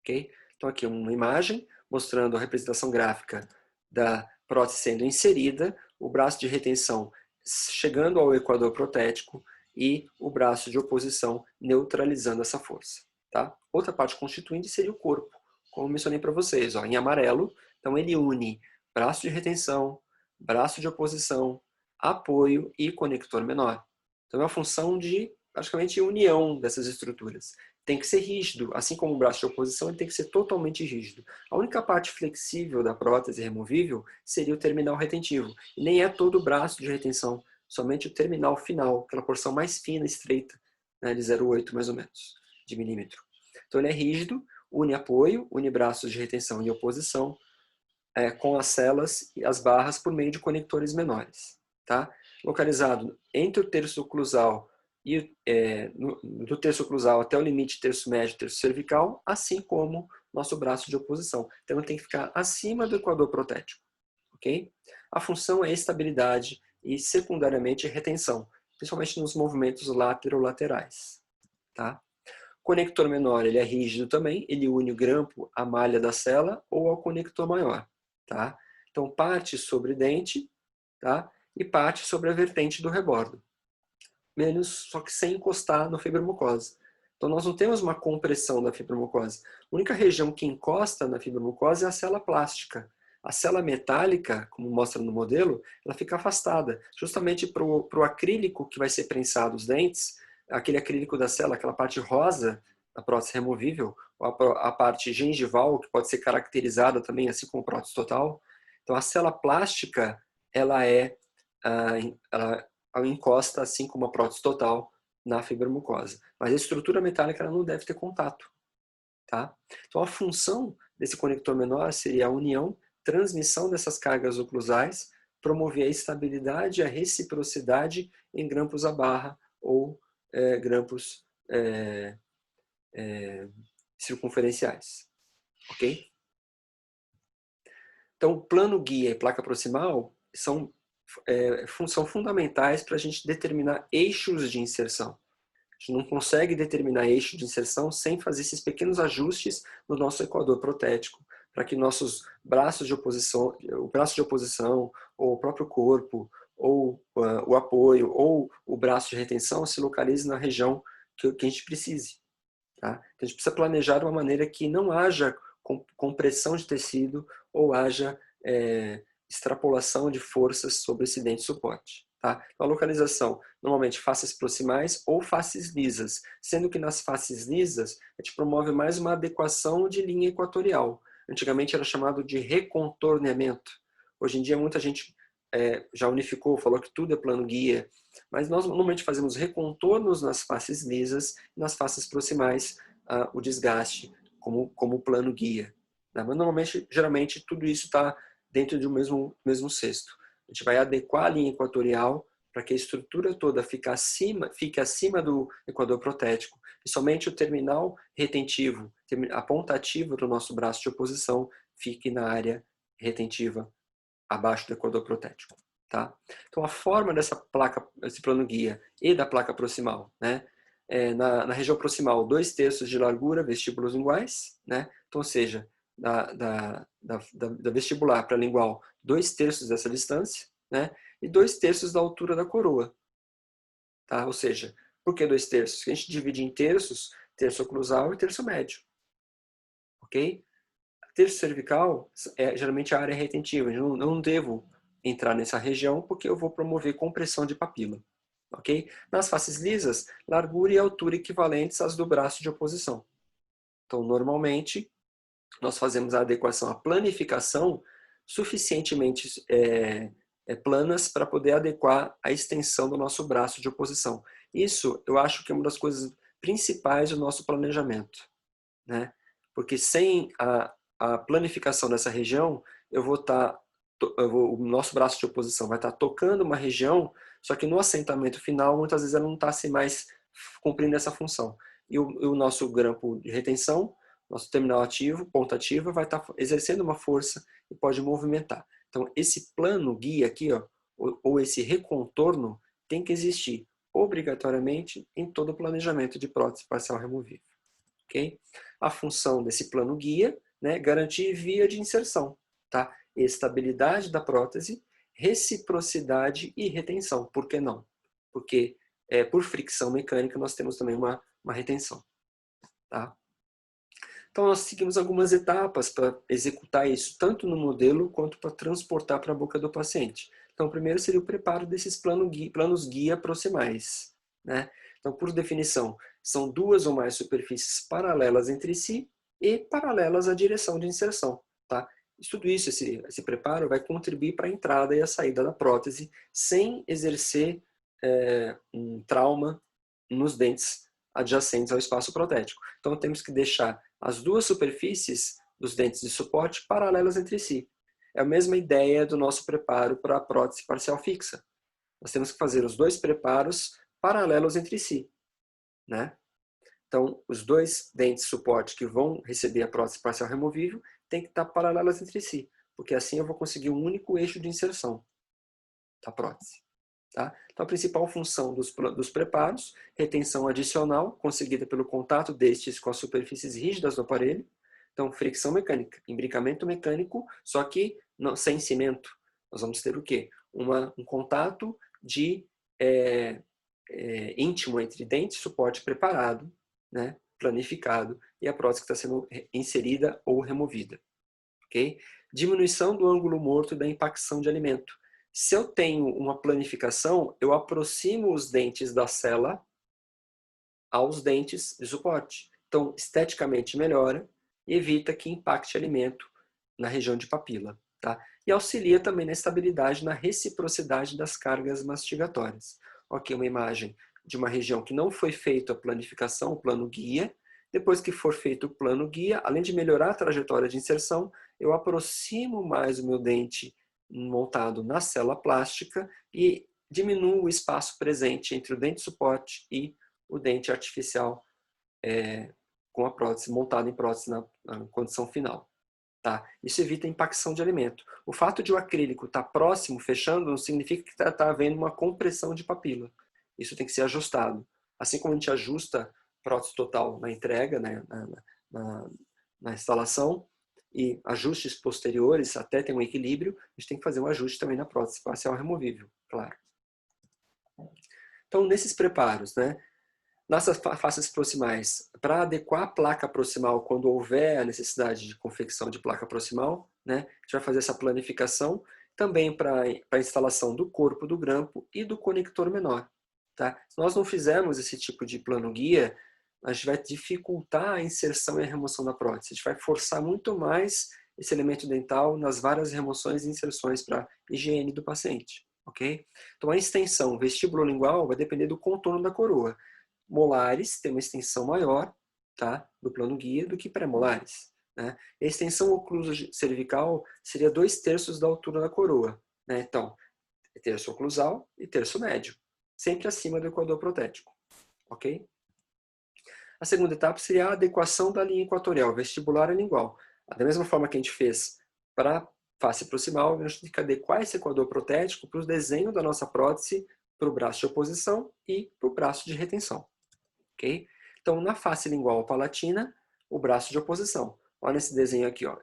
Okay? Então aqui uma imagem mostrando a representação gráfica da prótese sendo inserida, o braço de retenção chegando ao equador protético e o braço de oposição neutralizando essa força. Tá? Outra parte constituinte seria o corpo, como mencionei para vocês, ó, em amarelo. Então ele une braço de retenção, braço de oposição, apoio e conector menor. Então é uma função de praticamente união dessas estruturas. Tem que ser rígido, assim como o braço de oposição, ele tem que ser totalmente rígido. A única parte flexível da prótese removível seria o terminal retentivo. E nem é todo o braço de retenção, somente o terminal final, aquela porção mais fina, estreita, né, de 0,8 mais ou menos, de milímetro. Então ele é rígido, une apoio, une braços de retenção e oposição, com as celas e as barras por meio de conectores menores. Tá? Localizado entre o terço oclusal e do terço oclusal até o limite terço médio, terço cervical, assim como nosso braço de oposição. Então ele tem que ficar acima do equador protético. Okay? A função é estabilidade e secundariamente retenção, principalmente nos movimentos laterolaterais. Tá? Conector menor, ele é rígido também, ele une o grampo à malha da cela ou ao conector maior. Tá? Então parte sobre dente, tá? E parte sobre a vertente do rebordo. Menos, só que sem encostar no fibromucosa. Então nós não temos uma compressão da fibromucosa. A única região que encosta na fibromucosa é a célula plástica. A célula metálica, como mostra no modelo, ela fica afastada, justamente para o acrílico que vai ser prensado os dentes, aquele acrílico da célula, aquela parte rosa da prótese removível, a parte gengival, que pode ser caracterizada também, assim como prótese total. Então a célula plástica, ela encosta, assim como a prótese total, na fibromucosa. Mas a estrutura metálica ela não deve ter contato. Tá? Então a função desse conector menor seria a união, transmissão dessas cargas oclusais, promover a estabilidade e a reciprocidade em grampos à barra ou grampos circunferenciais. Ok? Então o plano guia e placa proximal são fundamentais para a gente determinar eixos de inserção. A gente não consegue determinar eixo de inserção sem fazer esses pequenos ajustes no nosso equador protético, para que nossos braços de oposição, o braço de oposição, ou o próprio corpo, ou o apoio, ou o braço de retenção se localize na região que a gente precise. Tá? Então, a gente precisa planejar de uma maneira que não haja compressão de tecido ou haja extrapolação de forças sobre esse dente de suporte. Tá? Então, a localização, normalmente faces proximais ou faces lisas, sendo que nas faces lisas a gente promove mais uma adequação de linha equatorial. Antigamente era chamado de recontorneamento. Hoje em dia muita gente já unificou, falou que tudo é plano guia, mas nós normalmente fazemos recontornos nas faces lisas e nas faces proximais o desgaste como plano guia. Né? Mas normalmente, geralmente, tudo isso está dentro de um mesmo cesto. A gente vai adequar a linha equatorial para que a estrutura toda fique acima do equador protético e somente o terminal retentivo, a ponta ativa do nosso braço de oposição fique na área retentiva abaixo do equador protético. Tá? Então a forma dessa placa, esse plano guia e da placa proximal, né? Na região proximal 2/3 de largura, vestíbulos linguais, né? Então, ou seja, da vestibular para a lingual 2/3 dessa distância, né? E 2/3 da altura da coroa. Tá? Ou seja, por que 2/3? A gente divide em terços, terço oclusal e terço médio. Ok? Terço cervical é geralmente a área retentiva. Eu não devo entrar nessa região porque eu vou promover compressão de papila. Ok? Nas faces lisas, largura e altura equivalentes às do braço de oposição. Então, normalmente, nós fazemos a adequação, a planificação suficientemente planas para poder adequar a extensão do nosso braço de oposição. Isso, eu acho que é uma das coisas principais do nosso planejamento. né? Porque sem a planificação dessa região, o nosso braço de oposição vai estar tocando uma região, só que no assentamento final, muitas vezes ela não está assim, mais cumprindo essa função. E o nosso grampo de retenção, nosso terminal ativo, ponta ativa, vai estar exercendo uma força e pode movimentar. Então, esse plano guia aqui, ó, ou esse recontorno, tem que existir obrigatoriamente em todo o planejamento de prótese parcial removível. Okay? A função desse plano guia, né, garantir via de inserção, tá? Estabilidade da prótese, reciprocidade e retenção. Por que não? Porque por fricção mecânica nós temos também uma retenção. Tá? Então nós seguimos algumas etapas para executar isso, tanto no modelo quanto para transportar para a boca do paciente. Então primeiro seria o preparo desses planos guia proximais, né? Então por definição, são duas ou mais superfícies paralelas entre si e paralelas à direção de inserção, tá? Tudo isso, esse preparo vai contribuir para a entrada e a saída da prótese sem exercer um trauma nos dentes adjacentes ao espaço protético. Então temos que deixar as duas superfícies dos dentes de suporte paralelas entre si. É a mesma ideia do nosso preparo para a prótese parcial fixa. Nós temos que fazer os dois preparos paralelos entre si, né? Então, os dois dentes de suporte que vão receber a prótese parcial removível têm que estar paralelos entre si, porque assim eu vou conseguir um único eixo de inserção da prótese. Tá? Então, a principal função dos preparos, retenção adicional, conseguida pelo contato destes com as superfícies rígidas do aparelho. Então, fricção mecânica, imbricamento mecânico, só que sem cimento. Nós vamos ter o quê? Um contato íntimo entre dente e suporte preparado, né, planificado, e a prótese que está sendo inserida ou removida. Okay? Diminuição do ângulo morto da impacção de alimento. Se eu tenho uma planificação, eu aproximo os dentes da cela aos dentes de suporte. Então, esteticamente melhora e evita que impacte alimento na região de papila. Tá? E auxilia também na estabilidade, na reciprocidade das cargas mastigatórias. Ok, uma imagem de uma região que não foi feita a planificação, o plano guia. Depois que for feito o plano guia, além de melhorar a trajetória de inserção, eu aproximo mais o meu dente montado na célula plástica e diminuo o espaço presente entre o dente suporte e o dente artificial com a prótese, montado em prótese na condição final. Tá? Isso evita a impacção de alimento. O fato de o acrílico estar próximo, fechando, não significa que está havendo uma compressão de papila. Isso tem que ser ajustado. Assim como a gente ajusta prótese total na entrega, né, na instalação, e ajustes posteriores até ter um equilíbrio, a gente tem que fazer um ajuste também na prótese parcial removível, claro. Então, nesses preparos, né, nessas faces proximais, para adequar a placa proximal quando houver a necessidade de confecção de placa proximal, né, a gente vai fazer essa planificação também para a instalação do corpo do grampo e do conector menor. Tá? Se nós não fizermos esse tipo de plano guia, a gente vai dificultar a inserção e a remoção da prótese. A gente vai forçar muito mais esse elemento dental nas várias remoções e inserções para higiene do paciente. Okay? Então a extensão vestibulolingual vai depender do contorno da coroa. Molares tem uma extensão maior, tá, do plano guia do que pré-molares. Né? A extensão ocluso cervical seria 2/3 da altura da coroa. Né? Então, terço oclusal e terço médio, sempre acima do equador protético. Ok? A segunda etapa seria a adequação da linha equatorial vestibular e lingual. Da mesma forma que a gente fez para a face proximal, a gente tem que adequar esse equador protético para o desenho da nossa prótese, para o braço de oposição e para o braço de retenção. Okay? Então, na face lingual palatina, o braço de oposição. Olha esse desenho aqui. Ó.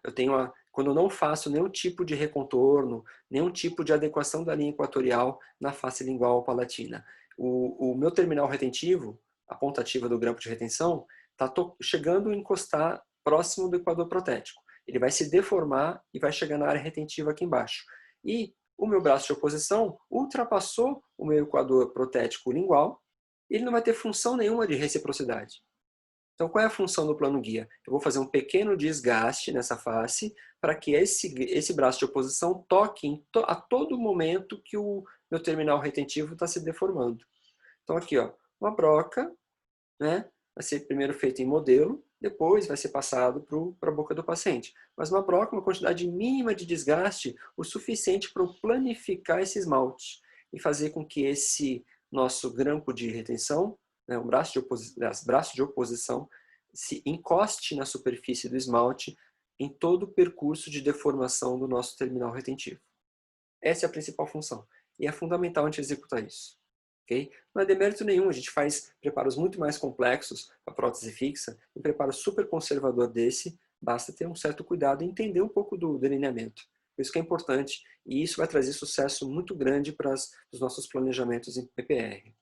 Quando eu não faço nenhum tipo de recontorno, nenhum tipo de adequação da linha equatorial na face lingual palatina. O meu terminal retentivo, a ponta ativa do grampo de retenção, está chegando a encostar próximo do equador protético. Ele vai se deformar e vai chegar na área retentiva aqui embaixo. E o meu braço de oposição ultrapassou o meu equador protético lingual, ele não vai ter função nenhuma de reciprocidade. Então, qual é a função do plano guia? Eu vou fazer um pequeno desgaste nessa face para que esse braço de oposição toque a todo momento que o meu terminal retentivo está se deformando. Então, aqui, ó, uma broca, né? Vai ser primeiro feito em modelo, depois vai ser passado para a boca do paciente. Mas uma broca, uma quantidade mínima de desgaste, o suficiente para eu planificar esse esmalte e fazer com que esse nosso grampo de retenção, né, o braço de oposição, se encoste na superfície do esmalte em todo o percurso de deformação do nosso terminal retentivo. Essa é a principal função. E é fundamental a gente executar isso. Okay? Não é demérito nenhum, a gente faz preparos muito mais complexos para prótese fixa. Um preparo super conservador desse, basta ter um certo cuidado e entender um pouco do delineamento. Isso que é importante e isso vai trazer sucesso muito grande para os nossos planejamentos em PPR.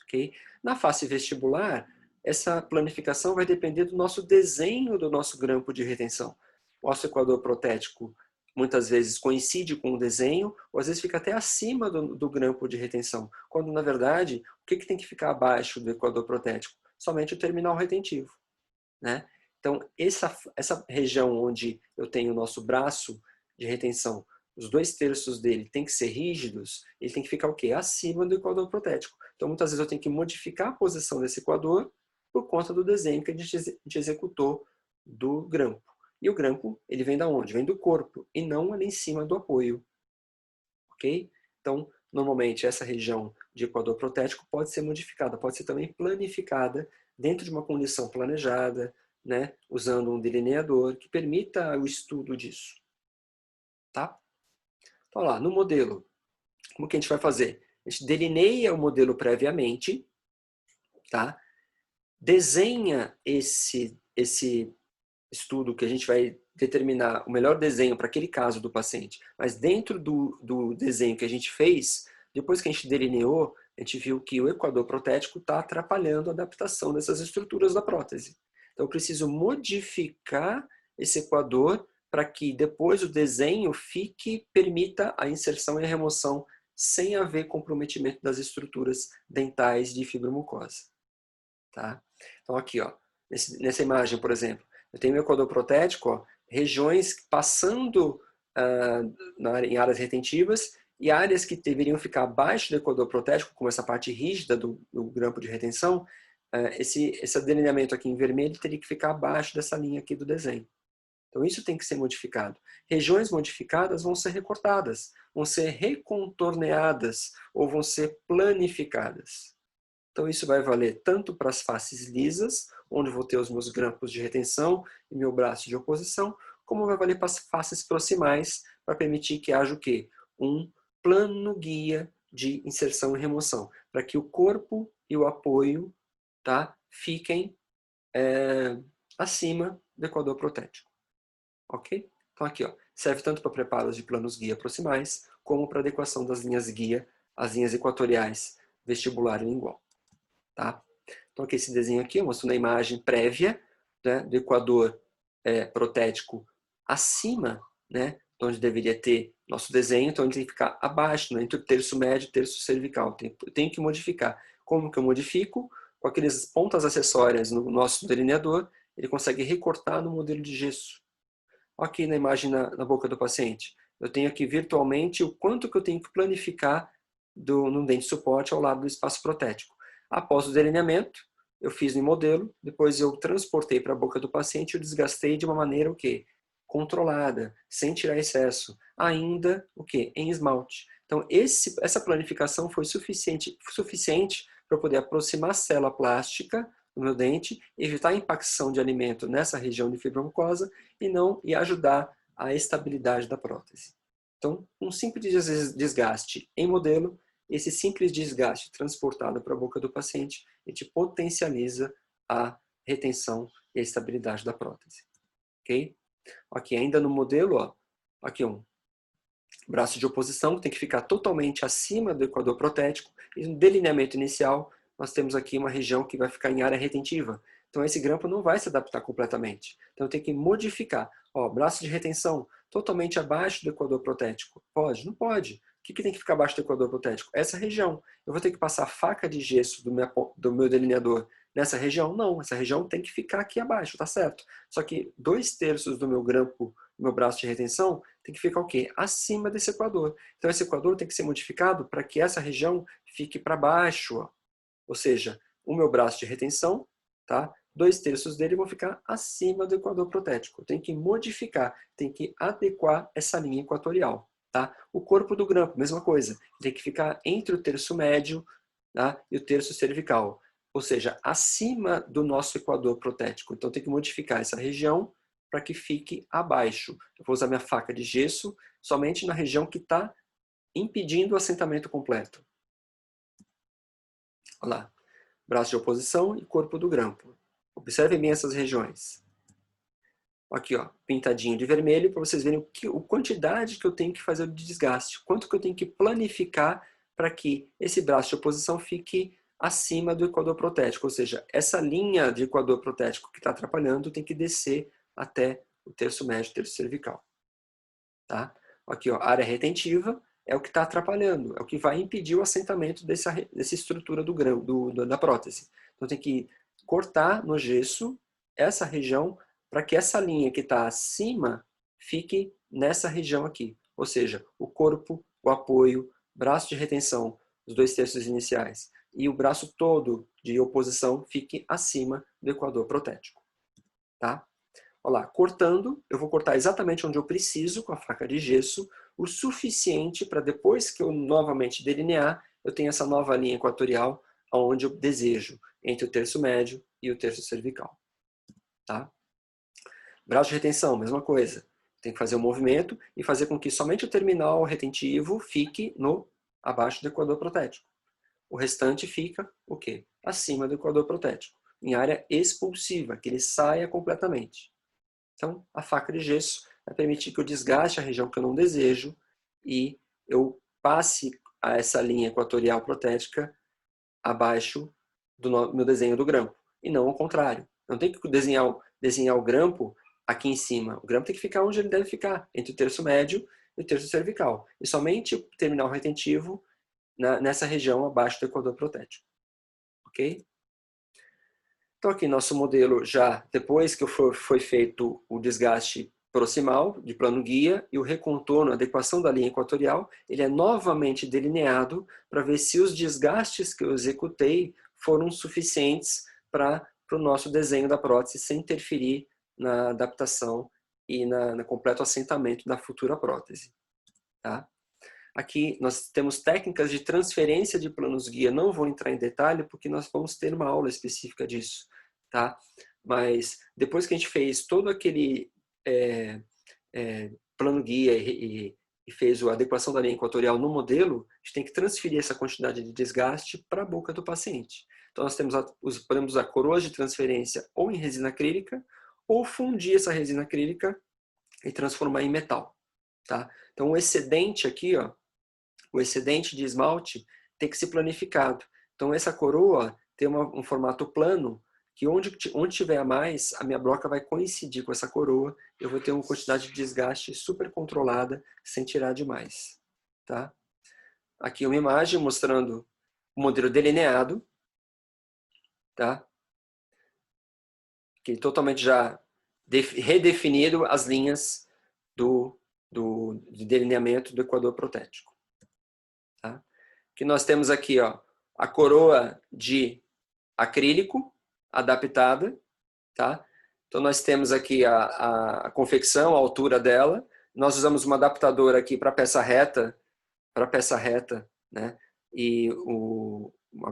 Okay? Na face vestibular, essa planificação vai depender do nosso desenho do nosso grampo de retenção. O osso equador protético muitas vezes coincide com o desenho, ou às vezes fica até acima do grampo de retenção, quando na verdade, o que tem que ficar abaixo do equador protético? Somente o terminal retentivo. Né? Então, essa região onde eu tenho o nosso braço de retenção, os 2/3 dele tem que ser rígidos, ele tem que ficar o quê? Acima do equador protético. Então, muitas vezes eu tenho que modificar a posição desse equador por conta do desenho que a gente executou do grampo. E o grampo, ele vem da onde? Vem do corpo, e não ali em cima do apoio. Ok? Então, normalmente, essa região de equador protético pode ser modificada, pode ser também planificada dentro de uma condição planejada, né? Usando um delineador que permita o estudo disso. Tá? Então, lá, no modelo, como que a gente vai fazer? A gente delineia o modelo previamente, tá? Desenha esse estudo que a gente vai determinar o melhor desenho para aquele caso do paciente, mas dentro do desenho que a gente fez, depois que a gente delineou, a gente viu que o equador protético está atrapalhando a adaptação dessas estruturas da prótese. Então eu preciso modificar esse equador para que depois o desenho permita a inserção e a remoção sem haver comprometimento das estruturas dentais de fibromucosa. Tá? Então aqui, ó, nessa imagem, por exemplo, eu tenho o equador protético, ó, regiões passando em áreas retentivas e áreas que deveriam ficar abaixo do equador protético, como essa parte rígida do grampo de retenção, esse delineamento aqui em vermelho teria que ficar abaixo dessa linha aqui do desenho. Então isso tem que ser modificado. Regiões modificadas vão ser recortadas, vão ser recontorneadas ou vão ser planificadas. Então isso vai valer tanto para as faces lisas, onde vou ter os meus grampos de retenção e meu braço de oposição, como vai valer para as faces proximais, para permitir que haja o quê? Um plano guia de inserção e remoção, para que o corpo e o apoio, tá, fiquem acima do equador protético. Ok? Então aqui, ó, serve tanto para preparos de planos guia proximais, como para adequação das linhas guia às linhas equatoriais vestibular e lingual. Tá? Então aqui esse desenho aqui, eu mostro na imagem prévia, né, do equador protético acima, né, onde deveria ter nosso desenho, então ele tem que ficar abaixo, né, entre o terço médio e o terço cervical. Eu tenho que modificar. Como que eu modifico? Com aquelas pontas acessórias no nosso delineador, ele consegue recortar no modelo de gesso. Aqui na imagem na boca do paciente. Eu tenho aqui virtualmente o quanto que eu tenho que planificar no dente suporte ao lado do espaço protético. Após o delineamento, eu fiz no modelo, depois eu transportei para a boca do paciente e eu desgastei de uma maneira o quê? Controlada, sem tirar excesso, ainda o quê? Em esmalte. Então essa planificação foi suficiente para eu poder aproximar a célula plástica do meu dente, evitar a impacção de alimento nessa região de fibromucosa e ajudar a estabilidade da prótese. Então, um simples desgaste em modelo, esse simples desgaste transportado para a boca do paciente, a gente potencializa a retenção e a estabilidade da prótese. Ok? Aqui ainda no modelo, ó, aqui um braço de oposição que tem que ficar totalmente acima do equador protético e no delineamento inicial nós temos aqui uma região que vai ficar em área retentiva. Então esse grampo não vai se adaptar completamente. Então eu tenho que modificar. Ó, braço de retenção totalmente abaixo do equador protético. Pode? Não pode. O que tem que ficar abaixo do equador protético? Essa região. Eu vou ter que passar a faca de gesso do meu delineador nessa região? Não, essa região tem que ficar aqui abaixo, tá certo? Só que 2/3 do meu grampo, do meu braço de retenção, tem que ficar o quê? Acima desse equador. Então esse equador tem que ser modificado para que essa região fique para baixo. Ó. Ou seja, o meu braço de retenção, tá? 2/3 dele vão ficar acima do equador protético. Tem que modificar, tem que adequar essa linha equatorial. Tá? O corpo do grampo, mesma coisa. Tem que ficar entre o terço médio, tá, e o terço cervical. Ou seja, acima do nosso equador protético. Então tem que modificar essa região para que fique abaixo. Eu vou usar minha faca de gesso somente na região que está impedindo o assentamento completo. Olha lá. Braço de oposição e corpo do grampo. Observem bem essas regiões. Aqui, ó, pintadinho de vermelho, para vocês verem a quantidade que eu tenho que fazer de desgaste. Quanto que eu tenho que planificar para que esse braço de oposição fique acima do equador protético. Ou seja, essa linha de equador protético que está atrapalhando tem que descer até o terço médio, terço cervical. Tá? Aqui, ó, área retentiva é o que está atrapalhando, é o que vai impedir o assentamento dessa estrutura da prótese. Então tem que cortar no gesso essa região para que essa linha que está acima fique nessa região aqui. Ou seja, o corpo, o apoio, braço de retenção, os 2/3 iniciais, e o braço todo de oposição fique acima do equador protético. Tá? Olha lá, cortando, eu vou cortar exatamente onde eu preciso com a faca de gesso, o suficiente para depois que eu novamente delinear, eu tenho essa nova linha equatorial onde eu desejo, entre o terço médio e o terço cervical. Tá? Braço de retenção, mesma coisa. Tem que fazer o movimento e fazer com que somente o terminal retentivo fique abaixo do equador protético. O restante fica o quê? Acima do equador protético, em área expulsiva, que ele saia completamente. Então, a faca de gesso vai permitir que eu desgaste a região que eu não desejo e eu passe a essa linha equatorial protética abaixo do meu desenho do grampo. E não ao contrário. Não tem que desenhar o grampo aqui em cima. O grampo tem que ficar onde ele deve ficar, entre o terço médio e o terço cervical. E somente o terminal retentivo nessa região abaixo do equador protético. Ok? Então aqui nosso modelo já, depois que foi feito o desgaste proximal de plano guia e o recontorno, a adequação da linha equatorial, ele é novamente delineado para ver se os desgastes que eu executei foram suficientes para o nosso desenho da prótese sem interferir na adaptação e no completo assentamento da futura prótese. Tá? Aqui nós temos técnicas de transferência de planos guia. Não vou entrar em detalhe porque nós vamos ter uma aula específica disso, tá? Mas depois que a gente fez todo aquele plano guia e fez a adequação da linha equatorial no modelo, a gente tem que transferir essa quantidade de desgaste para a boca do paciente. Então nós podemos usar coroas de transferência ou em resina acrílica ou fundir essa resina acrílica e transformar em metal, tá? Então o excedente aqui, ó, o excedente de esmalte tem que ser planificado. Então essa coroa tem um formato plano, que onde tiver a mais, a minha broca vai coincidir com essa coroa, eu vou ter uma quantidade de desgaste super controlada, sem tirar demais. Tá? Aqui uma imagem mostrando o modelo delineado, tá? Que totalmente já redefinido as linhas de delineamento do equador protético. Tá? Que nós temos aqui, ó, a coroa de acrílico adaptada, tá? Então nós temos aqui a confecção, a altura dela. Nós usamos uma adaptadora aqui para peça reta, né? E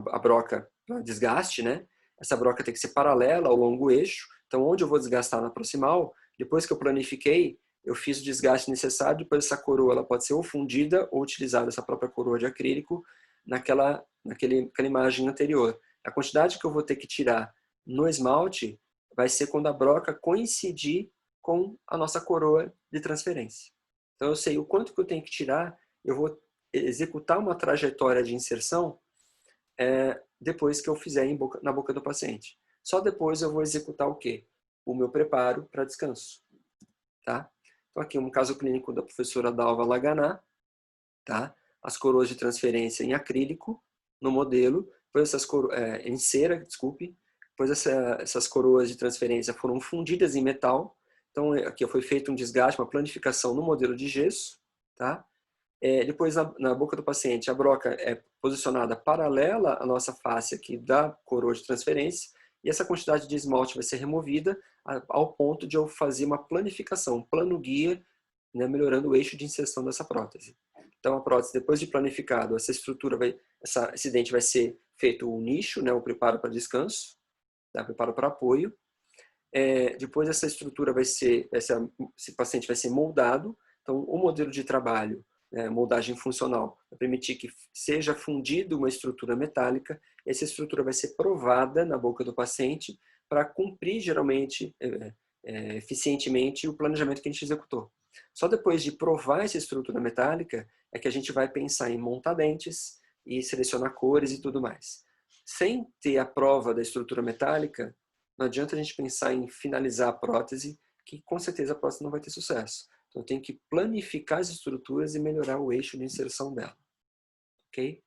a broca para desgaste, né? Essa broca tem que ser paralela ao longo eixo. Então onde eu vou desgastar na proximal, depois que eu planifiquei, eu fiz o desgaste necessário, depois essa coroa ela pode ser ou fundida ou utilizada essa própria coroa de acrílico naquela imagem anterior. A quantidade que eu vou ter que tirar no esmalte vai ser quando a broca coincidir com a nossa coroa de transferência. Então eu sei o quanto que eu tenho que tirar, eu vou executar uma trajetória de inserção depois que eu fizer na boca do paciente. Só depois eu vou executar o quê? O meu preparo para descanso. Tá? Então aqui um caso clínico da professora Dalva Laganá, tá? As coroas de transferência em acrílico no modelo, depois em cera, desculpe, depois essas coroas de transferência foram fundidas em metal. Então aqui foi feito um desgaste, uma planificação no modelo de gesso, tá? Depois na boca do paciente a broca é posicionada paralela à nossa face aqui da coroa de transferência e essa quantidade de esmalte vai ser removida ao ponto de eu fazer uma planificação, um plano guia, né, melhorando o eixo de inserção dessa prótese. Então a prótese, depois de planificado, essa estrutura esse dente vai ser feito um nicho, né, o preparo para descanso, tá, preparo para apoio. Depois essa estrutura esse paciente vai ser moldado. Então o modelo de trabalho, né, moldagem funcional, vai permitir que seja fundido uma estrutura metálica. Essa estrutura vai ser provada na boca do paciente para cumprir geralmente eficientemente o planejamento que a gente executou. Só depois de provar essa estrutura metálica é que a gente vai pensar em montar dentes e selecionar cores e tudo mais. Sem ter a prova da estrutura metálica, não adianta a gente pensar em finalizar a prótese, que com certeza a prótese não vai ter sucesso. Então tem que planificar as estruturas e melhorar o eixo de inserção dela. Ok?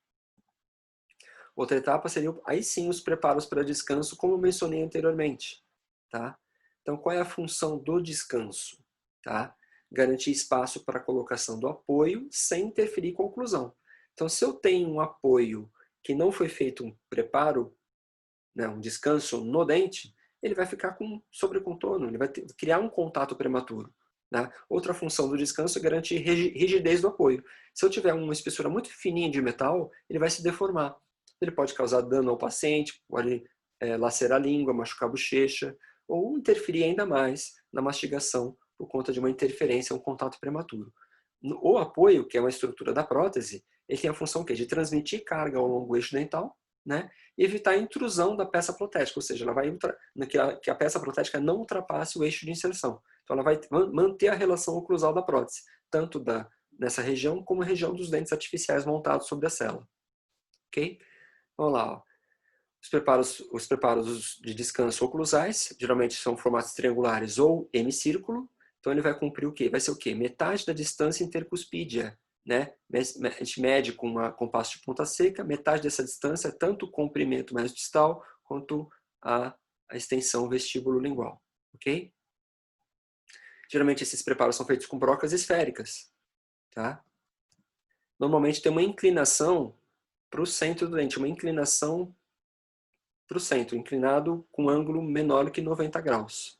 Outra etapa seria, aí sim, os preparos para descanso, como eu mencionei anteriormente. Tá? Então qual é a função do descanso? Tá? Garantir espaço para a colocação do apoio sem interferir com a oclusão. Então se eu tenho um apoio que não foi feito um preparo, né, um descanso no dente, ele vai ficar com sobrecontorno, ele vai criar um contato prematuro. Né? Outra função do descanso é garantir rigidez do apoio. Se eu tiver uma espessura muito fininha de metal, ele vai se deformar. Ele pode causar dano ao paciente, pode lacerar a língua, machucar a bochecha, ou interferir ainda mais na mastigação por conta de uma interferência, um contato prematuro. O apoio, que é uma estrutura da prótese, ele tem a função que? De transmitir carga ao longo eixo dental, né? E evitar a intrusão da peça protética, ou seja, ela vai que a peça protética não ultrapasse o eixo de inserção. Então ela vai manter a relação oclusal da prótese, tanto nessa região como a região dos dentes artificiais montados sobre a cela. Ok? Vamos lá. Ó. Os preparos de descanso oclusais, geralmente são formatos triangulares ou hemicírculo. Então ele vai cumprir o quê? Vai ser o quê? Metade da distância intercuspídea. Né? A gente mede com um compasso de ponta seca, metade dessa distância é tanto o comprimento mais distal quanto a extensão vestíbulo-lingual. Ok? Geralmente esses preparos são feitos com brocas esféricas. Tá? Normalmente tem uma inclinação para o centro do dente, uma inclinação para o centro, inclinado com um ângulo menor que 90 graus.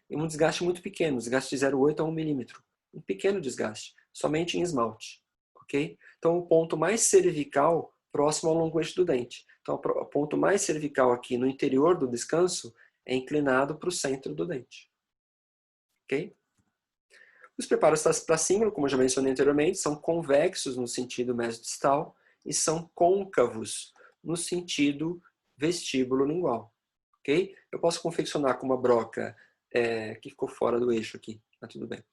E um desgaste muito pequeno, um desgaste de 0,8 a 1 milímetro. Um pequeno desgaste, somente em esmalte. Okay? Então, o ponto mais cervical, próximo ao longo eixo do dente. Então, o ponto mais cervical aqui no interior do descanso é inclinado para o centro do dente. Ok? Os preparos para símbolo, como eu já mencionei anteriormente, são convexos no sentido mesodistal e são côncavos no sentido vestíbulo-lingual. Ok? Eu posso confeccionar com uma broca que ficou fora do eixo aqui, mas tudo bem.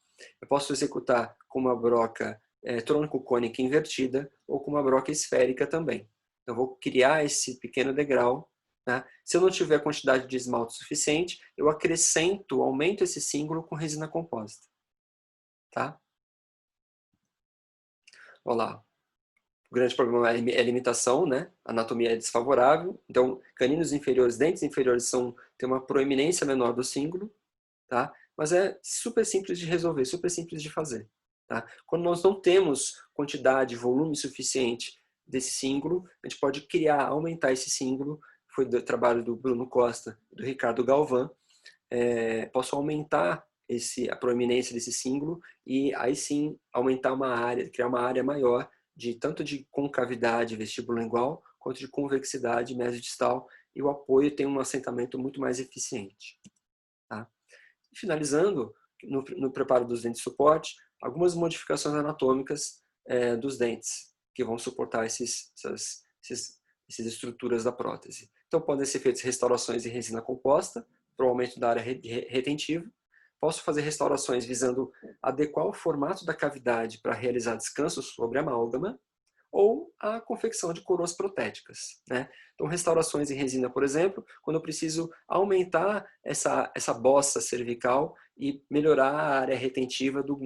Eu posso executar com uma broca trônico-cônica invertida ou com uma broca esférica também. Eu vou criar esse pequeno degrau. Né? Se eu não tiver quantidade de esmalte suficiente, eu aumento esse símbolo com resina compósita. Tá? Olha lá. O grande problema é a limitação, né? A anatomia é desfavorável. Então, caninos inferiores, dentes inferiores têm uma proeminência menor do símbolo. Tá? Mas é super simples de resolver, super simples de fazer. Tá? Quando nós não temos quantidade, volume suficiente desse símbolo, a gente pode aumentar esse símbolo. Foi do trabalho do Bruno Costa e do Ricardo Galvão. Posso aumentar a proeminência desse símbolo e aí sim aumentar uma área, criar uma área maior tanto de concavidade vestibulolingual quanto de convexidade mesodistal, e o apoio tem um assentamento muito mais eficiente. Tá? Finalizando, no preparo dos dentes de suporte, algumas modificações anatômicas dos dentes, que vão suportar essas estruturas da prótese. Então, podem ser feitas restaurações em resina composta, para o aumento da área retentiva. Posso fazer restaurações visando adequar o formato da cavidade para realizar descanso sobre a amálgama, ou a confecção de coroas protéticas. Né? Então, restaurações em resina, por exemplo, quando eu preciso aumentar essa bossa cervical e melhorar a área retentiva do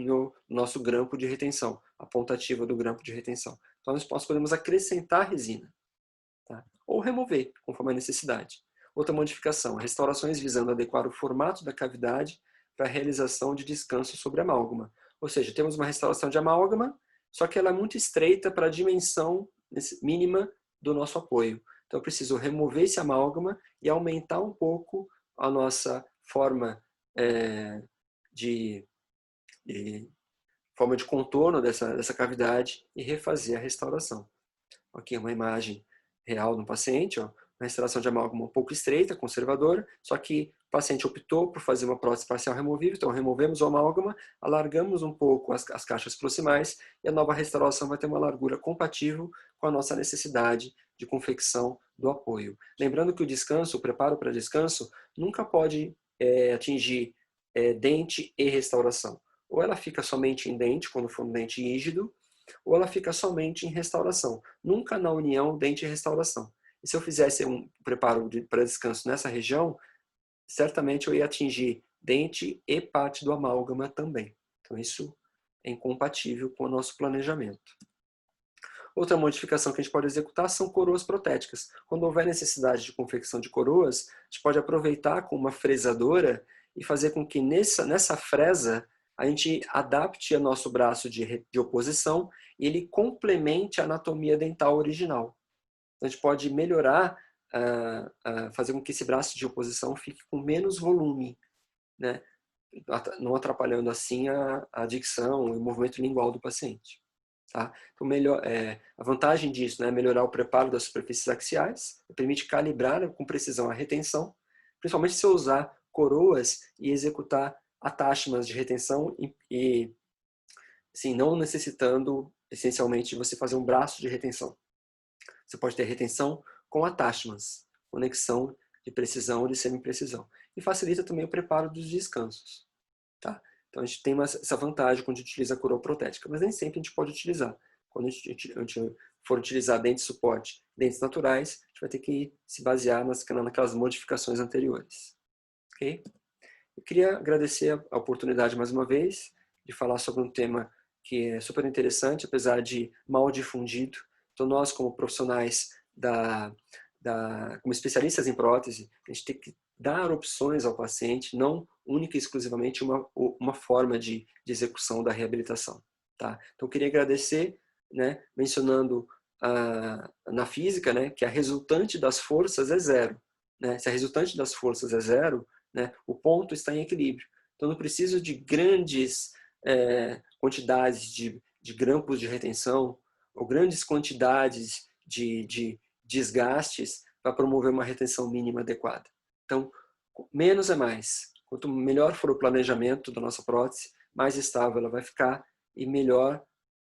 nosso grampo de retenção, a ponta ativa do grampo de retenção. Então, nós podemos acrescentar resina, tá? Ou remover, conforme a necessidade. Outra modificação, restaurações visando adequar o formato da cavidade para a realização de descanso sobre a amálgama. Ou seja, temos uma restauração de amálgama, só que ela é muito estreita para a dimensão mínima do nosso apoio. Então eu preciso remover esse amálgama e aumentar um pouco a nossa forma de contorno dessa cavidade e refazer a restauração. Aqui é uma imagem real do paciente, ó, uma restauração de amálgama um pouco estreita, conservadora, só que o paciente optou por fazer uma prótese parcial removível, então removemos o amálgama, alargamos um pouco as caixas proximais e a nova restauração vai ter uma largura compatível com a nossa necessidade de confecção do apoio. Lembrando que o descanso, o preparo para descanso, nunca pode atingir dente e restauração. Ou ela fica somente em dente, quando for um dente rígido, ou ela fica somente em restauração, nunca na união dente e restauração. E se eu fizesse um preparo para descanso nessa região, certamente eu ia atingir dente e parte do amálgama também. Então isso é incompatível com o nosso planejamento. Outra modificação que a gente pode executar são coroas protéticas. Quando houver necessidade de confecção de coroas, a gente pode aproveitar com uma fresadora e fazer com que nessa fresa a gente adapte o nosso braço de oposição e ele complemente a anatomia dental original. Então, a gente pode melhorar, fazer com que esse braço de oposição fique com menos volume, né? Não atrapalhando assim a dicção e o movimento lingual do paciente. Tá? Então, a vantagem disso, né, é melhorar o preparo das superfícies axiais, permite calibrar com precisão a retenção, principalmente se eu usar coroas e executar atáchimas de retenção e assim, não necessitando essencialmente de você fazer um braço de retenção. Você pode ter retenção com atáchimas, conexão de precisão ou de semi-precisão. E facilita também o preparo dos descansos. Tá? Então a gente tem essa vantagem quando a gente utiliza a coroa protética, mas nem sempre a gente pode utilizar. Quando a gente for utilizar dentes de suporte, dentes naturais, a gente vai ter que se basear naquelas modificações anteriores. Ok? Eu queria agradecer a oportunidade mais uma vez de falar sobre um tema que é super interessante, apesar de mal difundido. Então nós, como profissionais, como especialistas em prótese, a gente tem que dar opções ao paciente, não única e exclusivamente uma forma de execução da reabilitação. Tá? Então eu queria agradecer, né, mencionando na física, né, que a resultante das forças é zero. Né? Se a resultante das forças é zero, né, o ponto está em equilíbrio. Então não preciso de grandes quantidades de grampos de retenção ou grandes quantidades de desgastes para promover uma retenção mínima adequada. Então, menos é mais. Quanto melhor for o planejamento da nossa prótese, mais estável ela vai ficar e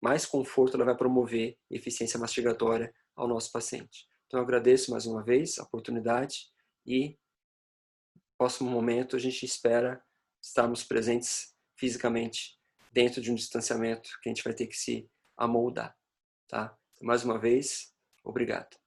mais conforto ela vai promover eficiência mastigatória ao nosso paciente. Então, eu agradeço mais uma vez a oportunidade e no próximo momento a gente espera estarmos presentes fisicamente dentro de um distanciamento que a gente vai ter que se amoldar. Tá? Mais uma vez, obrigado.